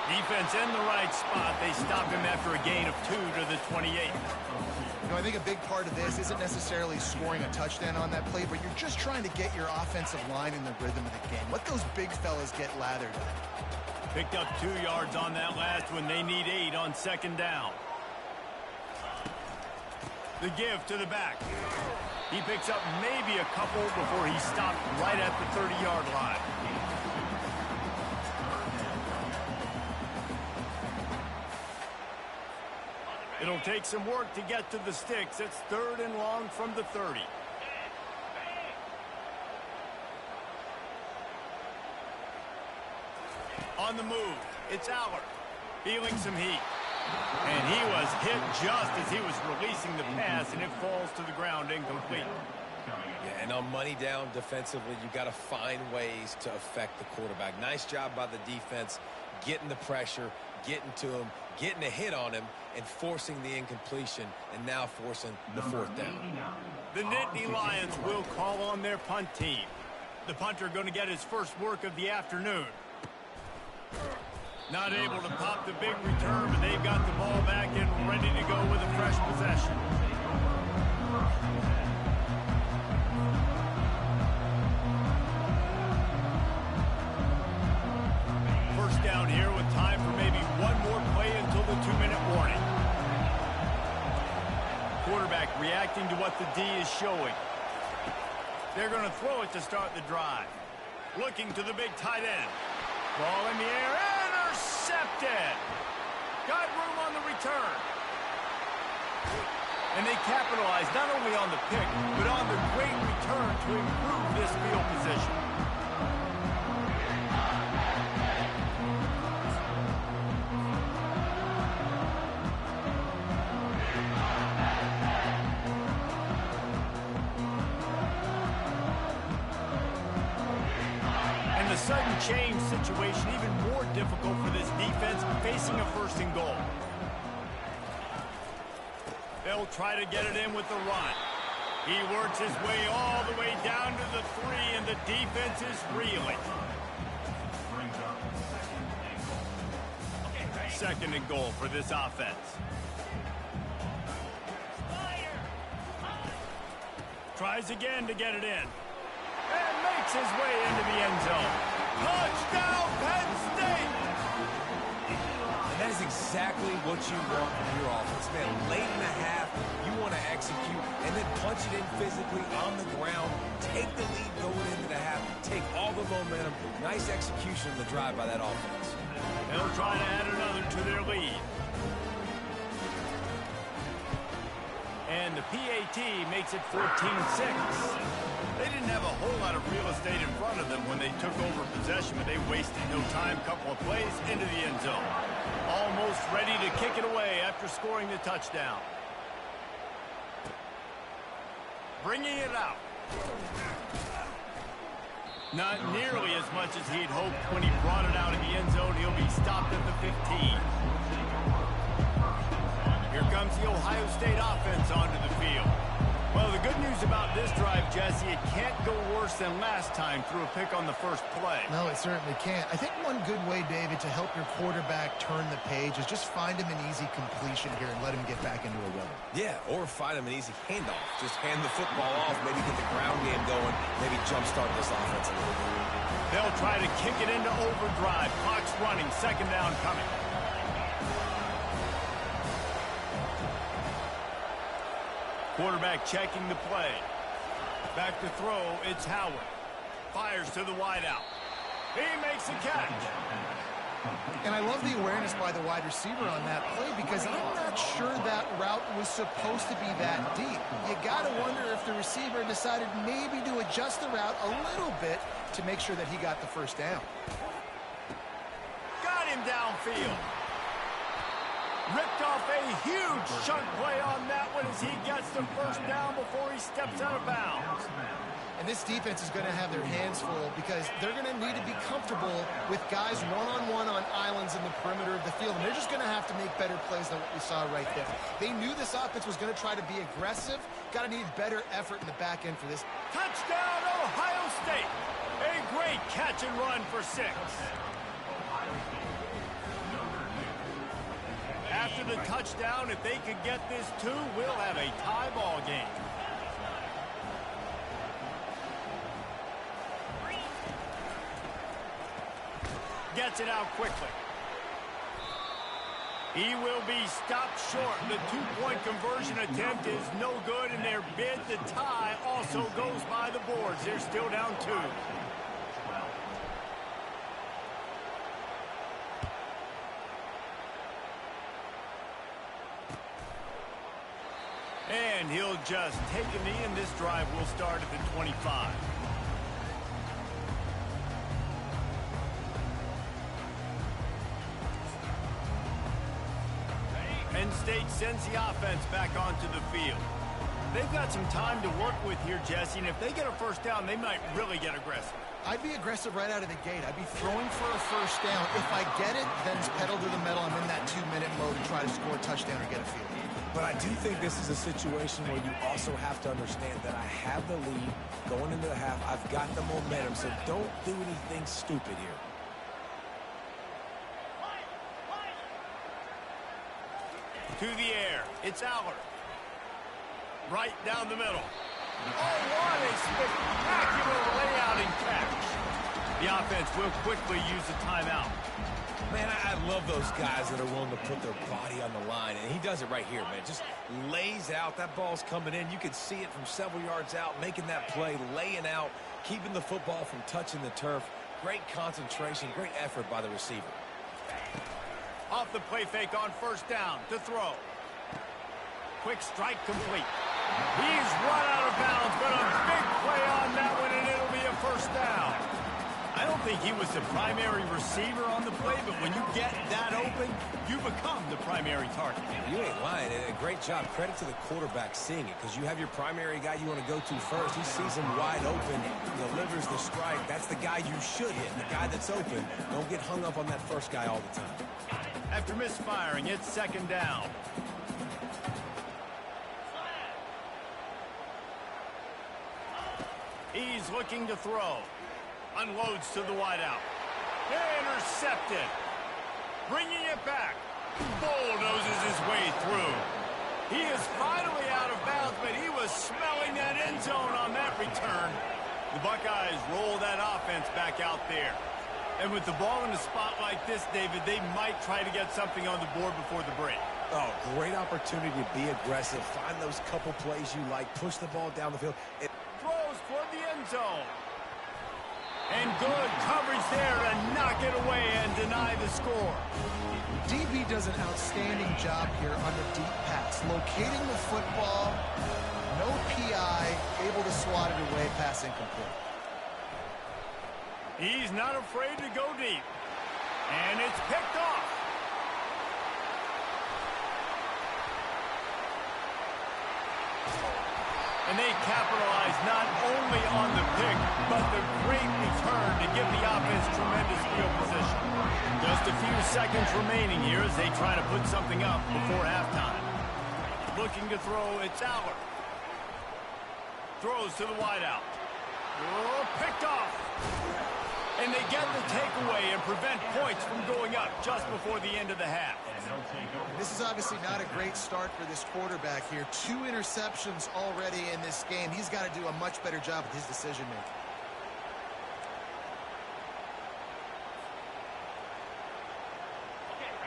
Defense in the right spot. They stop him after a gain of 2 to the 28. You know, I think a big part of this isn't necessarily scoring a touchdown on that play, but you're just trying to get your offensive line in the rhythm of the game. Let those big fellas get lathered. Picked up 2 yards on that last one. They need 8 on second down. The give to the back. He picks up maybe a couple before he stopped right at the 30-yard line. It'll take some work to get to the sticks. It's 3rd and long from the 30. On the move, it's Allard, feeling some heat. And he was hit just as he was releasing the pass, and it falls to the ground incomplete. Yeah, and on money down defensively, you got to find ways to affect the quarterback. Nice job by the defense, getting the pressure, getting to him, getting a hit on him, and forcing the incompletion, and now forcing the 4th down. The Nittany Lions will call on their punt team. The punter going to get his first work of the afternoon. Not able to pop the big return, but they've got the ball back and ready to go with a fresh possession. First down here with time for maybe one more play until the 2-minute warning. Quarterback reacting to what the D is showing. They're going to throw it to start the drive. Looking to the big tight end. Ball in the air. Intercepted. Got room on the return. And they capitalize not only on the pick, but on the great return to improve this field position. And the sudden change situation even more difficult for this defense facing a 1st and goal. They'll try to get it in with the run. He works his way all the way down to the 3, and the defense is reeling. Second and goal for this offense. Tries again to get it in. And makes his way into the end zone. Touchdown, Penn State! And that is exactly what you want from your offense, man. Late in the half, you want to execute and then punch it in physically on the ground. Take the lead going into the half. Take all the momentum. Nice execution of the drive by that offense. They'll try to add another to their lead. And the PAT makes it 14-6. They didn't have a whole lot of real estate in front of them when they took over possession, but they wasted no time. Couple of plays into the end zone. Almost ready to kick it away after scoring the touchdown. Bringing it out. Not nearly as much as he'd hoped when he brought it out of the end zone. He'll be stopped at the 15. Here comes the Ohio State offense onto the field. Well, the good news about this drive, Jesse, it can't go worse than last time through a pick on the first play. No, it certainly can't. I think one good way, David, to help your quarterback turn the page is just find him an easy completion here and let him get back into a rhythm. Yeah, or find him an easy handoff. Just hand the football off, maybe get the ground game going, maybe jumpstart this offense a little bit. They'll try to kick it into overdrive. Clock's running. Second down coming. Quarterback checking the play. Back to throw, it's Howard. Fires to the wideout. He makes a catch. And I love the awareness by the wide receiver on that play because I'm not sure that route was supposed to be that deep. You got to wonder if the receiver decided maybe to adjust the route a little bit to make sure that he got the first down. Got him downfield. Ripped off a huge chunk play on that one as he gets the first down before he steps out of bounds. And this defense is going to have their hands full because they're going to need to be comfortable with guys one-on-one on islands in the perimeter of the field. And they're just going to have to make better plays than what we saw right there. They knew this offense was going to try to be aggressive. Got to need better effort in the back end for this. Touchdown, Ohio State. A great catch and run for 6. After the touchdown, if they could get this 2, we'll have a tie ball game. Gets it out quickly. He will be stopped short. The 2-point conversion attempt is no good, and their bid to tie also goes by the boards. They're still down 2. And he'll just take a knee, and this drive will start at the 25. Penn State sends the offense back onto the field. They've got some time to work with here, Jesse, and if they get a first down, they might really get aggressive. I'd be aggressive right out of the gate. I'd be throwing for a first down. If I get it, then it's pedal to the metal. I'm in that 2-minute mode to try to score a touchdown or get a field. But I do think this is a situation where you also have to understand that I have the lead going into the half. I've got the momentum, so don't do anything stupid here. To the air, it's Aller. Right down the middle. Oh, what a spectacular layout and catch. The offense will quickly use a timeout. Man, I love those guys that are willing to put their body on the line, and he does it right here, man. Just lays out. That ball's coming in. You can see it from several yards out, making that play, laying out, keeping the football from touching the turf. Great concentration, great effort by the receiver. Off the play fake on first down to throw. Quick strike complete. He's run out of bounds, but a big play on that one, and it'll be a first down. I don't think he was the primary receiver on the play, but when you get that open, you become the primary target. You ain't lying. A great job. Credit to the quarterback seeing it, because you have your primary guy you want to go to first. He sees him wide open, delivers the strike. That's the guy you should hit, the guy that's open. Don't get hung up on that first guy all the time. After misfiring, it's second down. He's looking to throw. Unloads to the wideout. Intercepted. Bringing it back. Bulldozes his way through. He is finally out of bounds, but he was smelling that end zone on that return. The Buckeyes roll that offense back out there. And with the ball in a spot like this, David, they might try to get something on the board before the break. Oh, great opportunity to be aggressive. Find those couple plays you like. Push the ball down the field. Throws toward the end zone. And good coverage there to knock it away and deny the score. DB does an outstanding job here on the deep pass. Locating the football, no PI, able to swat it away, pass incomplete. He's not afraid to go deep. And it's picked off. And they capitalize not only on the pick, but the great return to give the offense tremendous field position. Just a few seconds remaining here as they try to put something up before halftime. Looking to throw, it's Aller. Throws to the wideout. Oh, picked off. And they get the takeaway and prevent points from going up just before the end of the half. This is obviously not a great start for this quarterback here. 2 interceptions already in this game. He's got to do a much better job with his decision-making.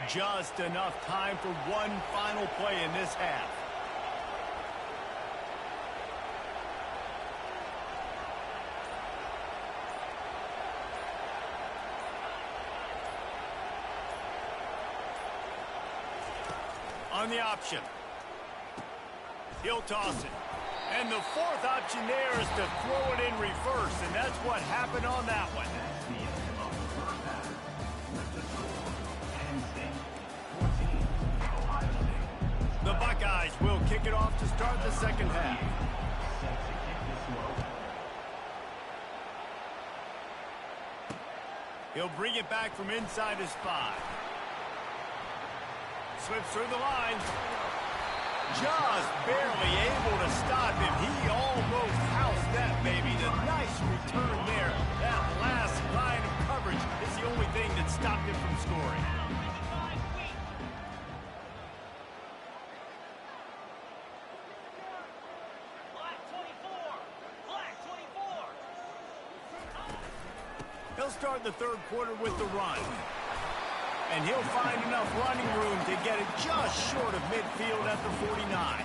Just enough time for one final play in this half. On the option. He'll toss it. And the 4th option there is to throw it in reverse, and that's what happened on that one. The Buckeyes will kick it off to start the second half. He'll bring it back from inside his 5. Slips through the line. Just barely able to stop him. He almost housed that baby. The nice return there. That last line of coverage is the only thing that stopped him from scoring. He'll start the third quarter with the run. And he'll find enough running room to get it just short of midfield at the 49.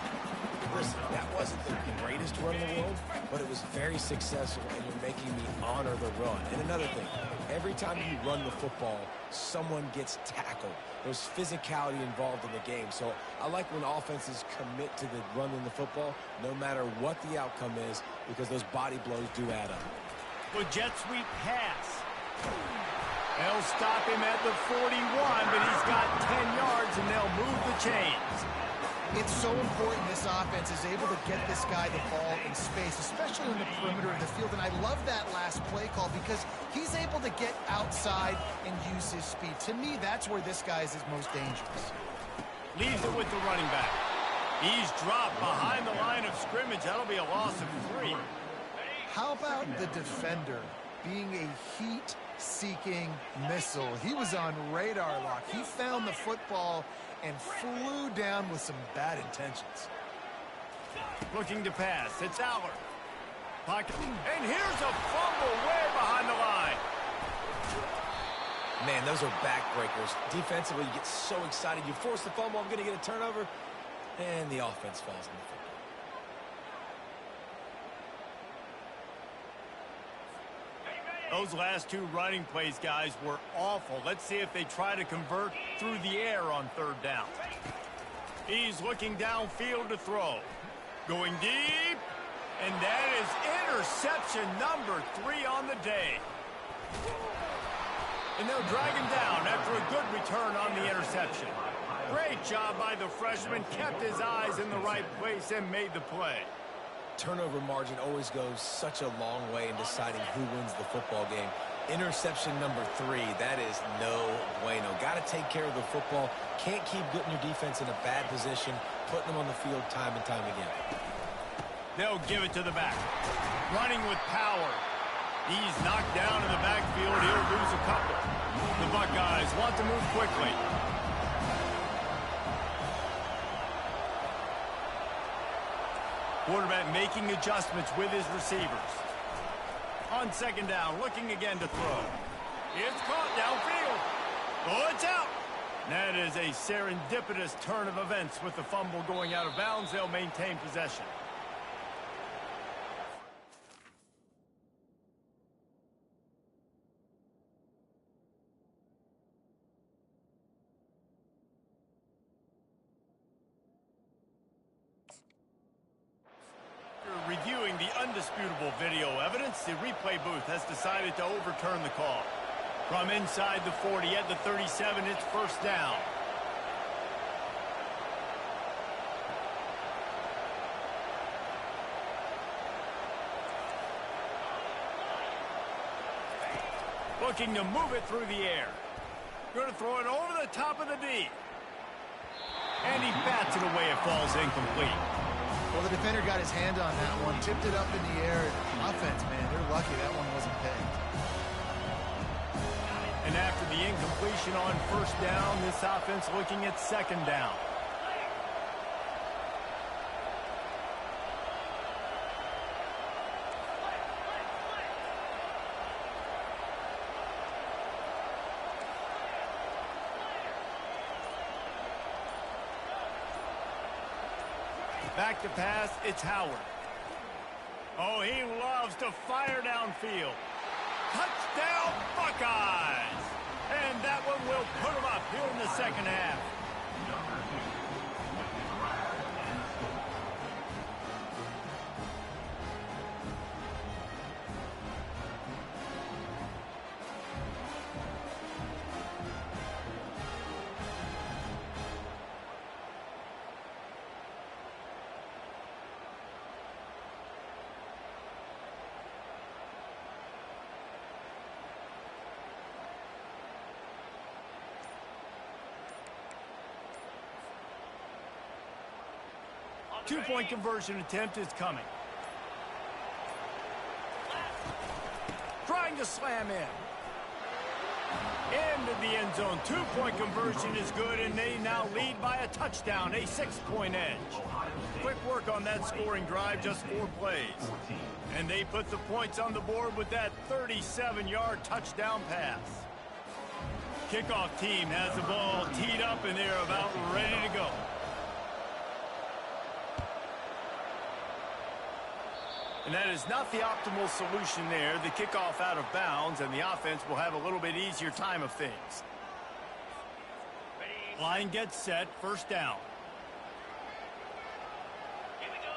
Listen, that wasn't the greatest run in the world, but it was very successful, and you're making me honor the run. And another thing, every time you run the football, someone gets tackled. There's physicality involved in the game. So I like when offenses commit to the running the football, no matter what the outcome is, because those body blows do add up. With jet sweep pass. They'll stop him at the 41, but he's got 10 yards, and they'll move the chains. It's so important this offense is able to get this guy the ball in space, especially on the perimeter of the field. And I love that last play call because he's able to get outside and use his speed. To me, that's where this guy is his most dangerous. Leaves it with the running back. He's dropped behind the line of scrimmage. That'll be a loss of 3. How about the defender being a heat-seeking missile? He was on radar lock. He found the football and flew down with some bad intentions. Looking to pass. It's Aller. Pocket. And here's a fumble way behind the line. Man, those are backbreakers. Defensively, you get so excited. You force the fumble, I'm going to get a turnover, and the offense falls in the football. Those last 2 running plays, guys, were awful. Let's see if they try to convert through the air on 3rd down. He's looking downfield to throw. Going deep. And that is interception number 3 on the day. And they'll drag him down after a good return on the interception. Great job by the freshman. Kept his eyes in the right place and made the play. Turnover margin always goes such a long way in deciding who wins the football game. Interception number 3, that is no bueno. Got to take care of the football. Can't keep putting your defense in a bad position, putting them on the field time and time again. They'll give it to the back. Running with power. He's knocked down in the backfield. He'll lose a couple. The Buckeyes want to move quickly. Quarterback making adjustments with his receivers. On second down, looking again to throw. It's caught downfield. Oh, it's out. That is a serendipitous turn of events with the fumble going out of bounds. They'll maintain possession. Reviewing the undisputable video evidence, the replay booth has decided to overturn the call. From inside the 40 at the 37, it's first down. Looking to move it through the air. Going to throw it over the top of the D. And he bats it away. It falls incomplete. Well, the defender got his hand on that one, tipped it up in the air. Offense, man, they're lucky that one wasn't pegged. And after the incompletion on first down, this offense looking at second down. Back to pass, it's Howard. Oh, he loves to fire downfield. Touchdown, Buckeyes! And that one will put them up here in the second half. Two-point conversion attempt is coming. Trying to slam in. Into the end zone. Two-point conversion is good, and they now lead by a touchdown, a 6-point edge. Quick work on that scoring drive, just 4 plays. And they put the points on the board with that 37-yard touchdown pass. Kickoff team has the ball teed up, and they're about ready to go. And that is not the optimal solution there. The kickoff out of bounds, and the offense will have a little bit easier time of things. Line gets set, first down. Here we go.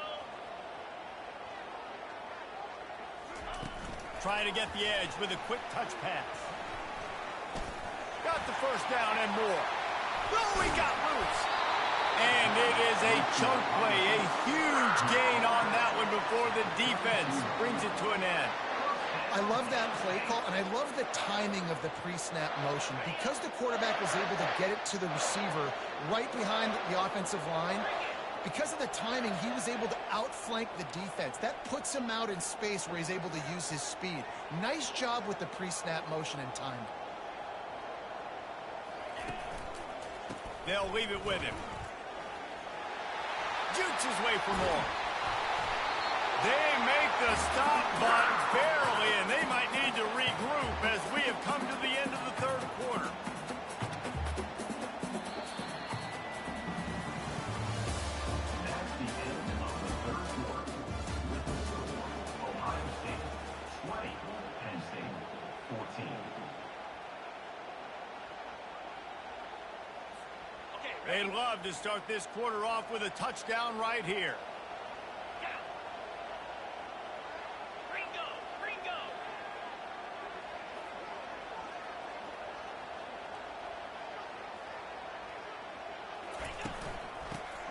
Trying to get the edge with a quick touch pass. Got the first down and more. Oh, he got loose. And it is a chunk play, a huge gain on that one before the defense brings it to an end. I love that play call, and I love the timing of the pre-snap motion. Because the quarterback was able to get it to the receiver right behind the offensive line, because of the timing, he was able to outflank the defense. That puts him out in space where he's able to use his speed. Nice job with the pre-snap motion and timing. They'll leave it with him. Jukes his way for more. They make the stop, but barely, and they might need to regroup as we have come to the end of the third quarter. That's the end of the third quarter. Ohio State 20, Penn State 14. They love to start this quarter off with a touchdown right here.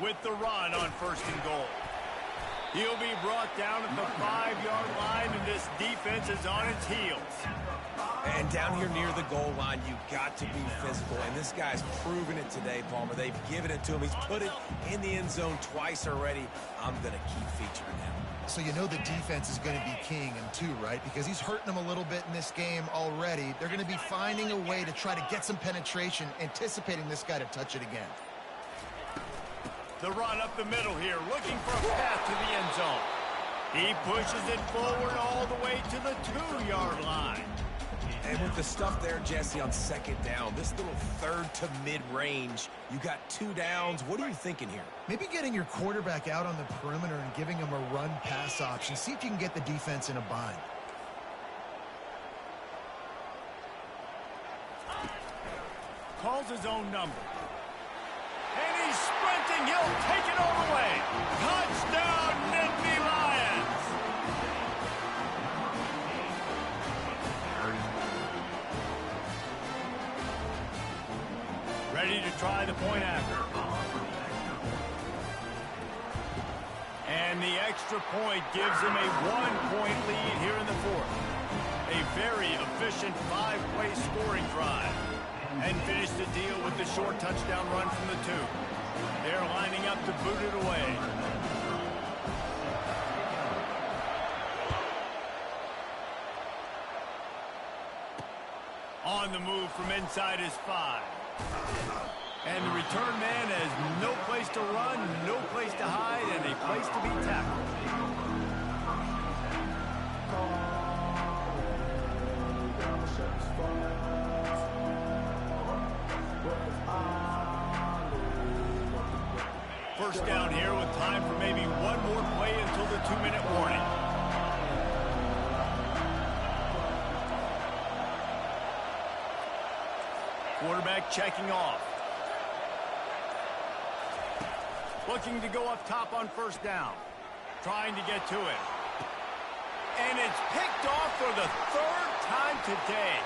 With the run on first and goal. He'll be brought down at the 5-yard line, and this defense is on its heels. And down here near the goal line, you've got to be physical. And this guy's proven it today, Palmer. They've given it to him. He's put it in the end zone twice already. I'm going to keep featuring him. So you know the defense is going to be king in 2, right? Because he's hurting them a little bit in this game already. They're going to be finding a way to try to get some penetration, anticipating this guy to touch it again. The run up the middle here, looking for a path to the end zone. He pushes it forward all the way to the 2-yard line. And with the stuff there, Jesse, on second down, this little third to mid-range, you got 2 downs. What are you thinking here? Maybe getting your quarterback out on the perimeter and giving him a run-pass option. See if you can get the defense in a bind. Calls his own number. And he's sprinting. He'll take it all the way. Touchdown, Nittany Lions! Ready to try the point after. And the extra point gives him a 1-point lead here in the 4th. A very efficient 5-play scoring drive. And finish the deal with the short touchdown run from the 2. They're lining up to boot it away. On the move from inside his 5. And the return man has no place to run, no place to hide, and a place to be tackled. First down here with time for maybe one more play until the 2-minute warning. Quarterback checking off. Looking to go up top on first down. Trying to get to it. And it's picked off for the 3rd time today.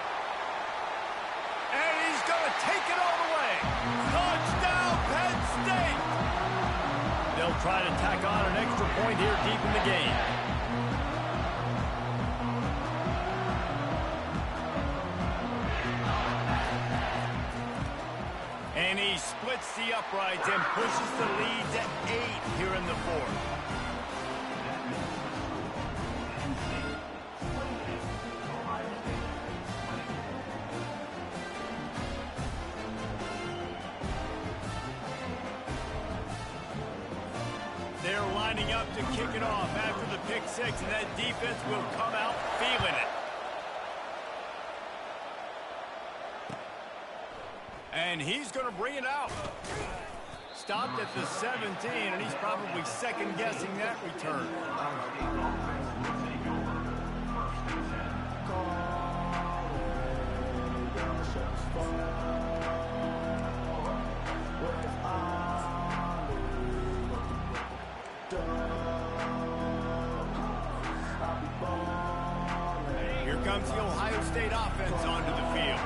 And he's going to take it all the way. Touchdown, Penn State! They'll try to tack on an extra point here deep in the game. And he splits the uprights and pushes the lead to 8 here in the 4th. They're lining up to kick it off after the pick 6, and that defense will come out feeling it. And he's going to bring it out. Stopped at the 17, and he's probably second-guessing that return. Here comes the Ohio State offense onto the field.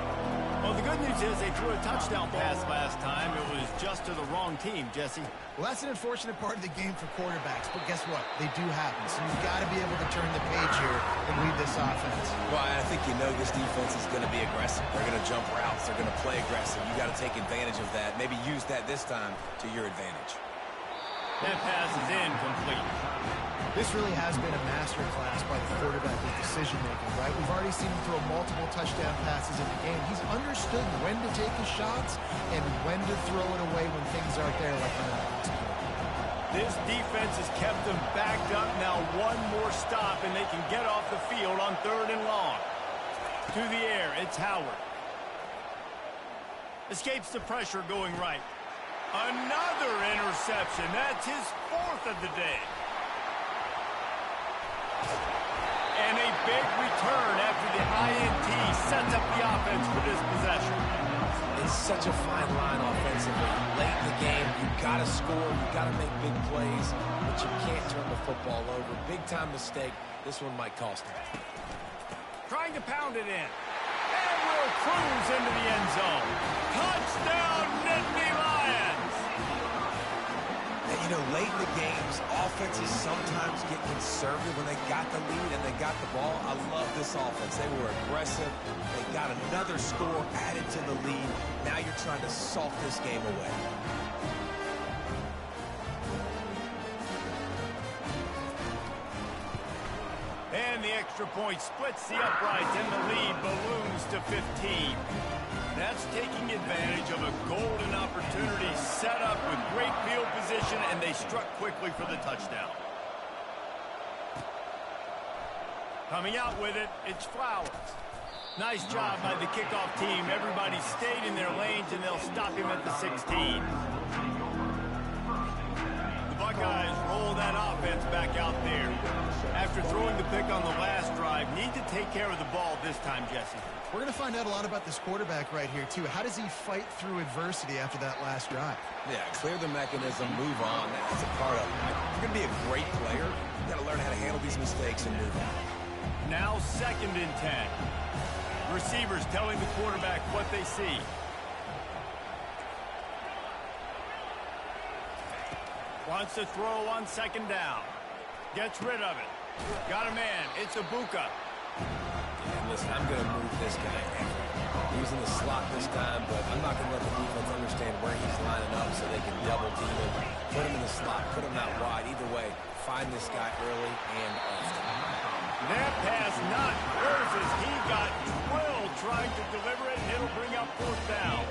Well, the good news is they threw a touchdown pass last time. It was just to the wrong team, Jesse. Well, that's an unfortunate part of the game for quarterbacks, but guess what? They do happen. So you've got to be able to turn the page here and lead this offense. Well, I think you know this defense is going to be aggressive. They're going to jump routes. They're going to play aggressive. You got to take advantage of that. Maybe use that this time to your advantage. That pass is incomplete. This really has been a masterclass by the quarterback with decision-making, right? We've already seen him throw multiple touchdown passes in the game. He's understood when to take his shots and when to throw it away when things aren't there like in the last quarter. This defense has kept them backed up. Now one more stop, and they can get off the field on 3rd and long. To the air, it's Howard. Escapes the pressure going right. Another interception. That's his 4th of the day. And a big return after the INT sets up the offense for this possession. It's such a fine line offensively. Late in the game, you've got to score, you've got to make big plays, but you can't turn the football over. Big-time mistake. This one might cost him. Trying to pound it in. And will cruise into the end zone. Touchdown, Nittany Lions! And, you know, late in the games, offenses sometimes get conservative when they got the lead and they got the ball. I love this offense. They were aggressive. They got another score added to the lead. Now you're trying to salt this game away. And the extra point splits the uprights, and the lead balloons to 15. That's taking advantage of a golden opportunity set up with great field position, and they struck quickly for the touchdown. Coming out with it, it's Flowers. Nice job by the kickoff team. Everybody stayed in their lanes, and they'll stop him at the 16. The Buckeyes roll that offense back out there. After throwing the pick on the last drive, need to take care of the ball this time, Jesse. We're going to find out a lot about this quarterback right here, too. How does he fight through adversity after that last drive? Yeah, clear the mechanism, move on. That's a part of it. If you're going to be a great player, you got to learn how to handle these mistakes and move on. Now 2nd and 10. Receivers telling the quarterback what they see. Wants to throw on 2nd down. Gets rid of it. Got a man. It's Ibuka. And listen, I'm going to move this guy after. He's in the slot this time, but I'm not going to let the defense understand where he's lining up so they can double team him. Put him in the slot. Put him out wide. Either way, find this guy early and often. That pass not hers as he got drilled trying to deliver it, and it'll bring up 4th down.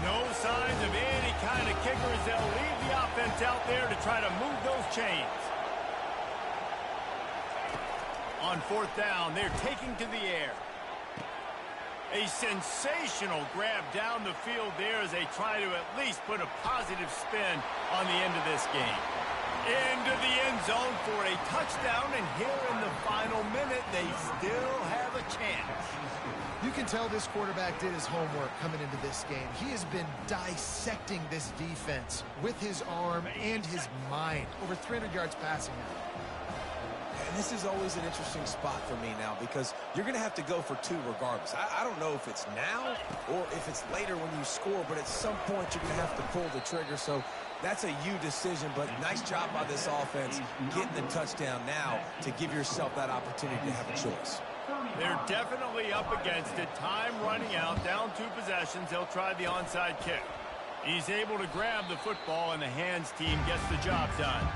No signs of any kind of kicker as they'll leave the offense out there to try to move those chains. On 4th down, they're taking to the air. A sensational grab down the field there as they try to at least put a positive spin on the end of this game. Into the end zone for a touchdown, and here in the final minute, they still have a chance. You can tell this quarterback did his homework coming into this game. He has been dissecting this defense with his arm and his mind. Over 300 yards passing now. And this is always an interesting spot for me now because you're going to have to go for 2 regardless. I don't know if it's now or if it's later when you score, but at some point you're going to have to pull the trigger. So that's a you decision, but nice job by this offense getting the touchdown now to give yourself that opportunity to have a choice. They're definitely up against it. Time running out, down 2 possessions. They'll try the onside kick. He's able to grab the football, and the hands team gets the job done.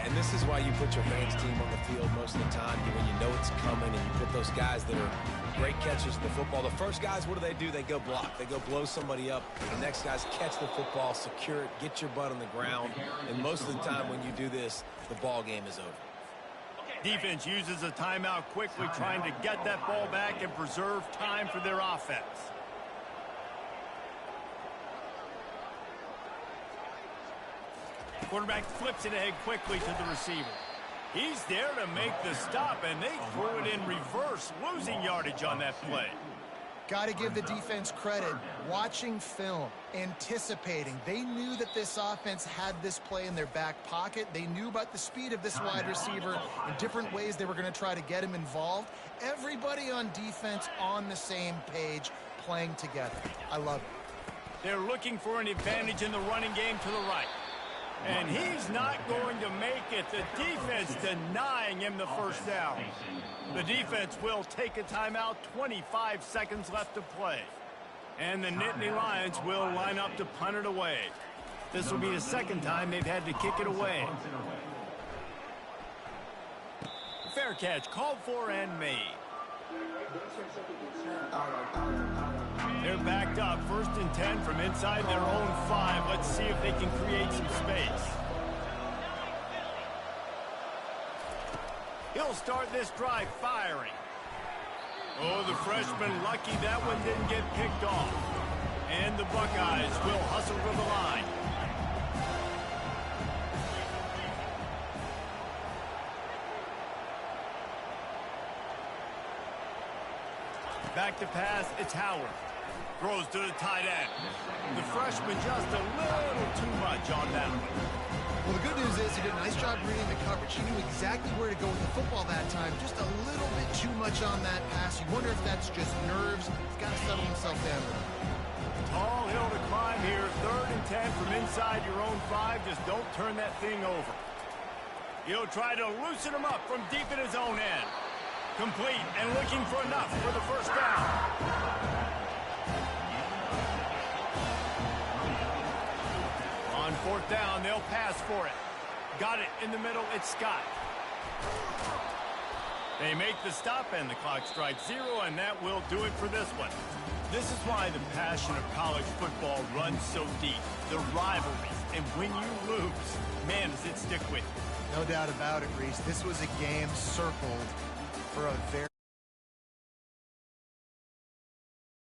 And this is why you put your hands team on the field most of the time when you know it's coming, and you put those guys that are great catchers of the football. The first guys, what do? They go block. They go blow somebody up. The next guys catch the football, secure it, get your butt on the ground. And most of the time when you do this, the ball game is over. Defense uses a timeout quickly, trying to get that ball back and preserve time for their offense. Quarterback flips it ahead quickly to the receiver. He's there to make the stop, and they threw it in reverse, losing yardage on that play. Got to give the defense credit. Watching film, anticipating. They knew that this offense had this play in their back pocket. They knew about the speed of this wide receiver and different ways they were going to try to get him involved. Everybody on defense on the same page, playing together. I love it. They're looking for an advantage in the running game to the right. And he's not going to make it. The defense denying him the first down. The defense will take a timeout. 25 seconds left to play. And the Nittany Lions will line up to punt it away. This will be the 2nd time they've had to kick it away. Fair catch called for and made. They're backed up. 1st and 10 from inside their own 5. Let's see if they can create some space. He'll start this drive firing. Oh, the freshman lucky that one didn't get picked off. And the Buckeyes will hustle to the line. Back to pass, it's Howard. Throws to the tight end. The freshman just a little too much on that one. Well, the good news is he did a nice job reading the coverage. He knew exactly where to go with the football that time. Just a little bit too much on that pass. You wonder if that's just nerves. He's got to settle himself down. Tall hill to climb here. 3rd and 10 from inside your own 5. Just don't turn that thing over. He'll try to loosen him up from deep in his own end. Complete and looking for enough for the first down. On 4th down, they'll pass for it. Got it in the middle, it's Scott. They make the stop, and the clock strikes 0, and that will do it for this one. This is why the passion of college football runs so deep. The rivalries, and when you lose, man, does it stick with you. No doubt about it, Reese. This was a game circled for a very